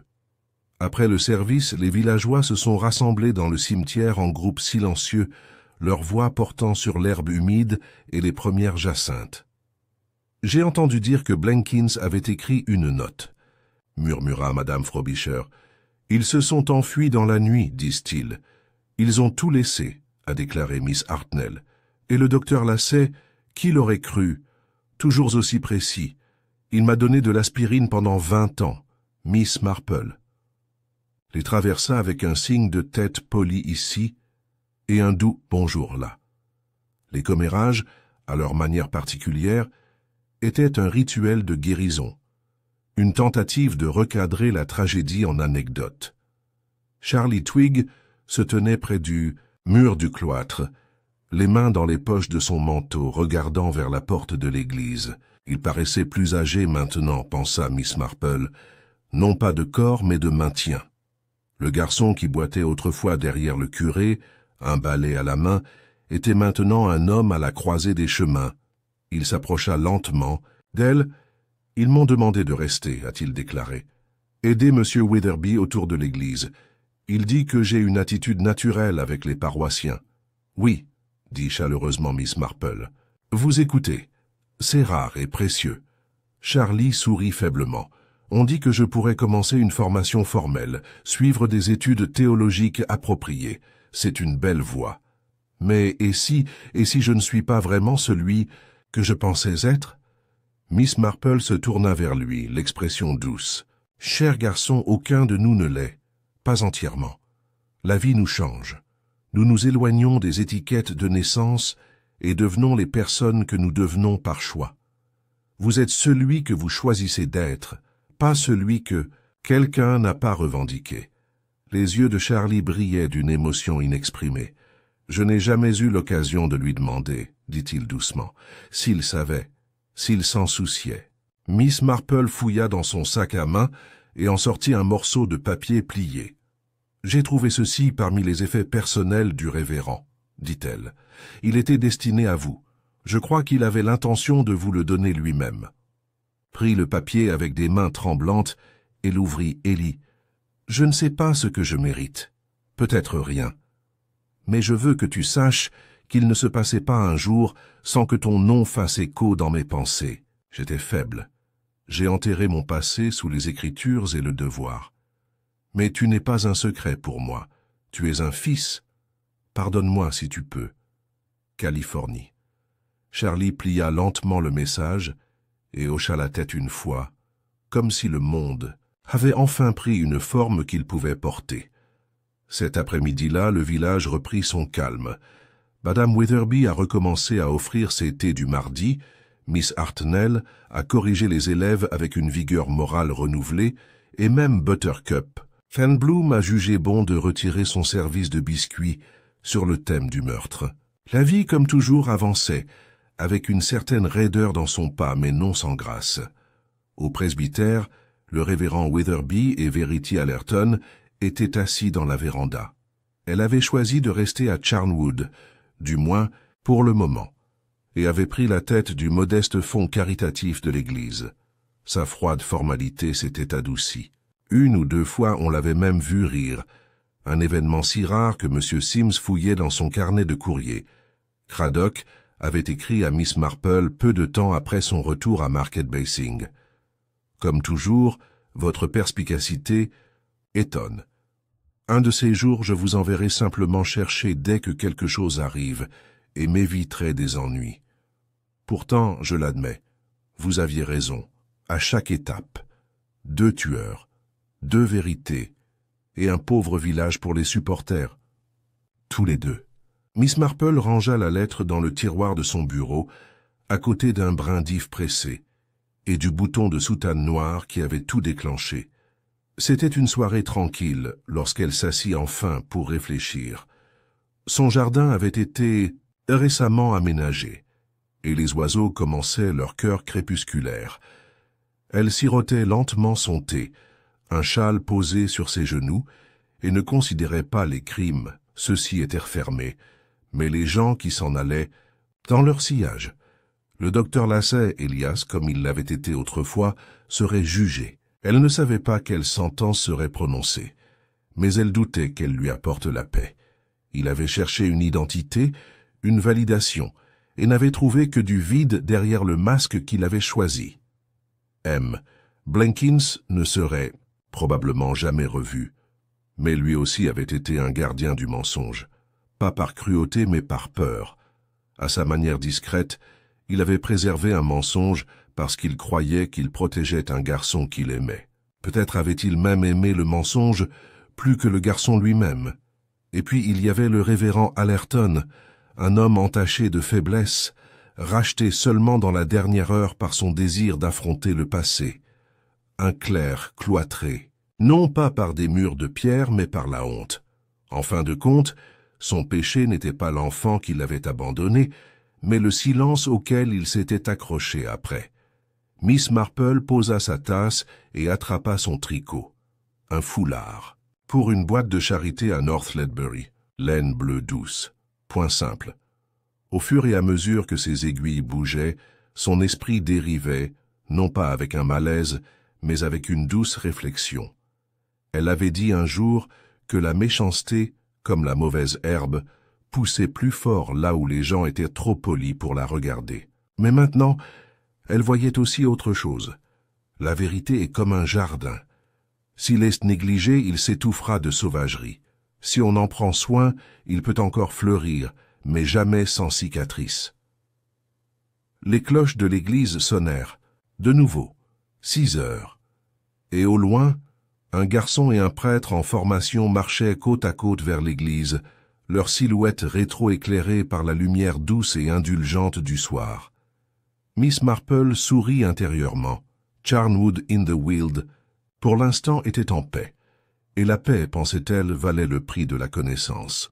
Après le service, les villageois se sont rassemblés dans le cimetière en groupe silencieux, leurs voix portant sur l'herbe humide et les premières jacinthes. « J'ai entendu dire que Blenkins avait écrit une note, » murmura Madame Frobisher. « Ils se sont enfuis dans la nuit, disent-ils. Ils ont tout laissé, » a déclaré Miss Hartnell. « Et le docteur Lacey, qui l'aurait cru? Toujours aussi précis. Il m'a donné de l'aspirine pendant 20 ans. Miss Marple. » Les traversa avec un signe de tête poli ici et un doux bonjour là. Les commérages, à leur manière particulière, étaient un rituel de guérison, une tentative de recadrer la tragédie en anecdote. Charlie Twigg se tenait près du mur du cloître, les mains dans les poches de son manteau, regardant vers la porte de l'église. Il paraissait plus âgé maintenant, pensa Miss Marple, non pas de corps mais de maintien. Le garçon qui boitait autrefois derrière le curé, un balai à la main, était maintenant un homme à la croisée des chemins. Il s'approcha lentement. D'elle, « Ils m'ont demandé de rester, » a-t-il déclaré. « Aider M. Weatherby autour de l'église. Il dit que j'ai une attitude naturelle avec les paroissiens. »« Oui, » dit chaleureusement Miss Marple. « Vous écoutez. C'est rare et précieux. » Charlie sourit faiblement. « On dit que je pourrais commencer une formation formelle, suivre des études théologiques appropriées. C'est une belle voie. Mais et si je ne suis pas vraiment celui que je pensais être ?» Miss Marple se tourna vers lui, l'expression douce. « Cher garçon, aucun de nous ne l'est. Pas entièrement. La vie nous change. Nous nous éloignons des étiquettes de naissance et devenons les personnes que nous devenons par choix. Vous êtes celui que vous choisissez d'être, pas celui que quelqu'un n'a pas revendiqué. » Les yeux de Charlie brillaient d'une émotion inexprimée. « Je n'ai jamais eu l'occasion de lui demander, » dit-il doucement, « s'il savait, s'il s'en souciait. » Miss Marple fouilla dans son sac à main et en sortit un morceau de papier plié. « J'ai trouvé ceci parmi les effets personnels du révérend, » dit-elle. « Il était destiné à vous. Je crois qu'il avait l'intention de vous le donner lui-même. » Prit le papier avec des mains tremblantes et l'ouvrit et lit. « Je ne sais pas ce que je mérite. Peut-être rien. Mais je veux que tu saches qu'il ne se passait pas un jour sans que ton nom fasse écho dans mes pensées. J'étais faible. J'ai enterré mon passé sous les Écritures et le devoir. Mais tu n'es pas un secret pour moi. Tu es un fils. Pardonne-moi si tu peux. Californie. Charlie plia lentement le message et hocha la tête une fois, comme si le monde avait enfin pris une forme qu'il pouvait porter. Cet après-midi-là, le village reprit son calme. Madame Witherby a recommencé à offrir ses thés du mardi, Miss Hartnell a corrigé les élèves avec une vigueur morale renouvelée, et même Buttercup. Fenbloom a jugé bon de retirer son service de biscuits sur le thème du meurtre. La vie, comme toujours, avançait, avec une certaine raideur dans son pas, mais non sans grâce. Au presbytère, le révérend Witherby et Verity Allerton étaient assis dans la véranda. Elle avait choisi de rester à Charnwood, du moins pour le moment, et avait pris la tête du modeste fonds caritatif de l'église. Sa froide formalité s'était adoucie. Une ou deux fois on l'avait même vu rire, un événement si rare que M. Sims fouillait dans son carnet de courrier. Craddock avait écrit à Miss Marple peu de temps après son retour à Market Basing. Comme toujours, votre perspicacité étonne. Un de ces jours, je vous enverrai simplement chercher dès que quelque chose arrive et m'éviterai des ennuis. Pourtant, je l'admets, vous aviez raison, à chaque étape. 2 tueurs, 2 vérités, et un pauvre village pour les supporters. Tous les 2. Miss Marple rangea la lettre dans le tiroir de son bureau, à côté d'un brin d'if pressé, et du bouton de soutane noire qui avait tout déclenché. C'était une soirée tranquille lorsqu'elle s'assit enfin pour réfléchir. Son jardin avait été récemment aménagé, et les oiseaux commençaient leur chœur crépusculaire. Elle sirotait lentement son thé, un châle posé sur ses genoux, et ne considérait pas les crimes, ceux-ci étaient refermés, mais les gens qui s'en allaient dans leur sillage. Le docteur Lasset, Elias, comme il l'avait été autrefois, serait jugé. Elle ne savait pas quelle sentence serait prononcée, mais elle doutait qu'elle lui apporte la paix. Il avait cherché une identité, une validation, et n'avait trouvé que du vide derrière le masque qu'il avait choisi. M. Blenkins ne serait probablement jamais revu, mais lui aussi avait été un gardien du mensonge, pas par cruauté mais par peur. À sa manière discrète, il avait préservé un mensonge parce qu'il croyait qu'il protégeait un garçon qu'il aimait. Peut-être avait-il même aimé le mensonge plus que le garçon lui-même. Et puis il y avait le révérend Allerton, un homme entaché de faiblesse, racheté seulement dans la dernière heure par son désir d'affronter le passé. Un clerc cloîtré, non pas par des murs de pierre, mais par la honte. En fin de compte, son péché n'était pas l'enfant qui l'avait abandonné, mais le silence auquel il s'était accroché après. Miss Marple posa sa tasse et attrapa son tricot. Un foulard. Pour une boîte de charité à North Ledbury. Laine bleue douce. Point simple. Au fur et à mesure que ses aiguilles bougeaient, son esprit dérivait, non pas avec un malaise, mais avec une douce réflexion. Elle avait dit un jour que la méchanceté, comme la mauvaise herbe, poussait plus fort là où les gens étaient trop polis pour la regarder. Mais maintenant, elle voyait aussi autre chose. La vérité est comme un jardin. S'il est négligé, il s'étouffera de sauvagerie. Si on en prend soin, il peut encore fleurir, mais jamais sans cicatrice. Les cloches de l'église sonnèrent. De nouveau, 6 heures. Et au loin, un garçon et un prêtre en formation marchaient côte à côte vers l'église, leurs silhouettes rétro-éclairées par la lumière douce et indulgente du soir. Miss Marple sourit intérieurement. Charnwood in the Weald, pour l'instant, était en paix. Et la paix, pensait-elle, valait le prix de la connaissance.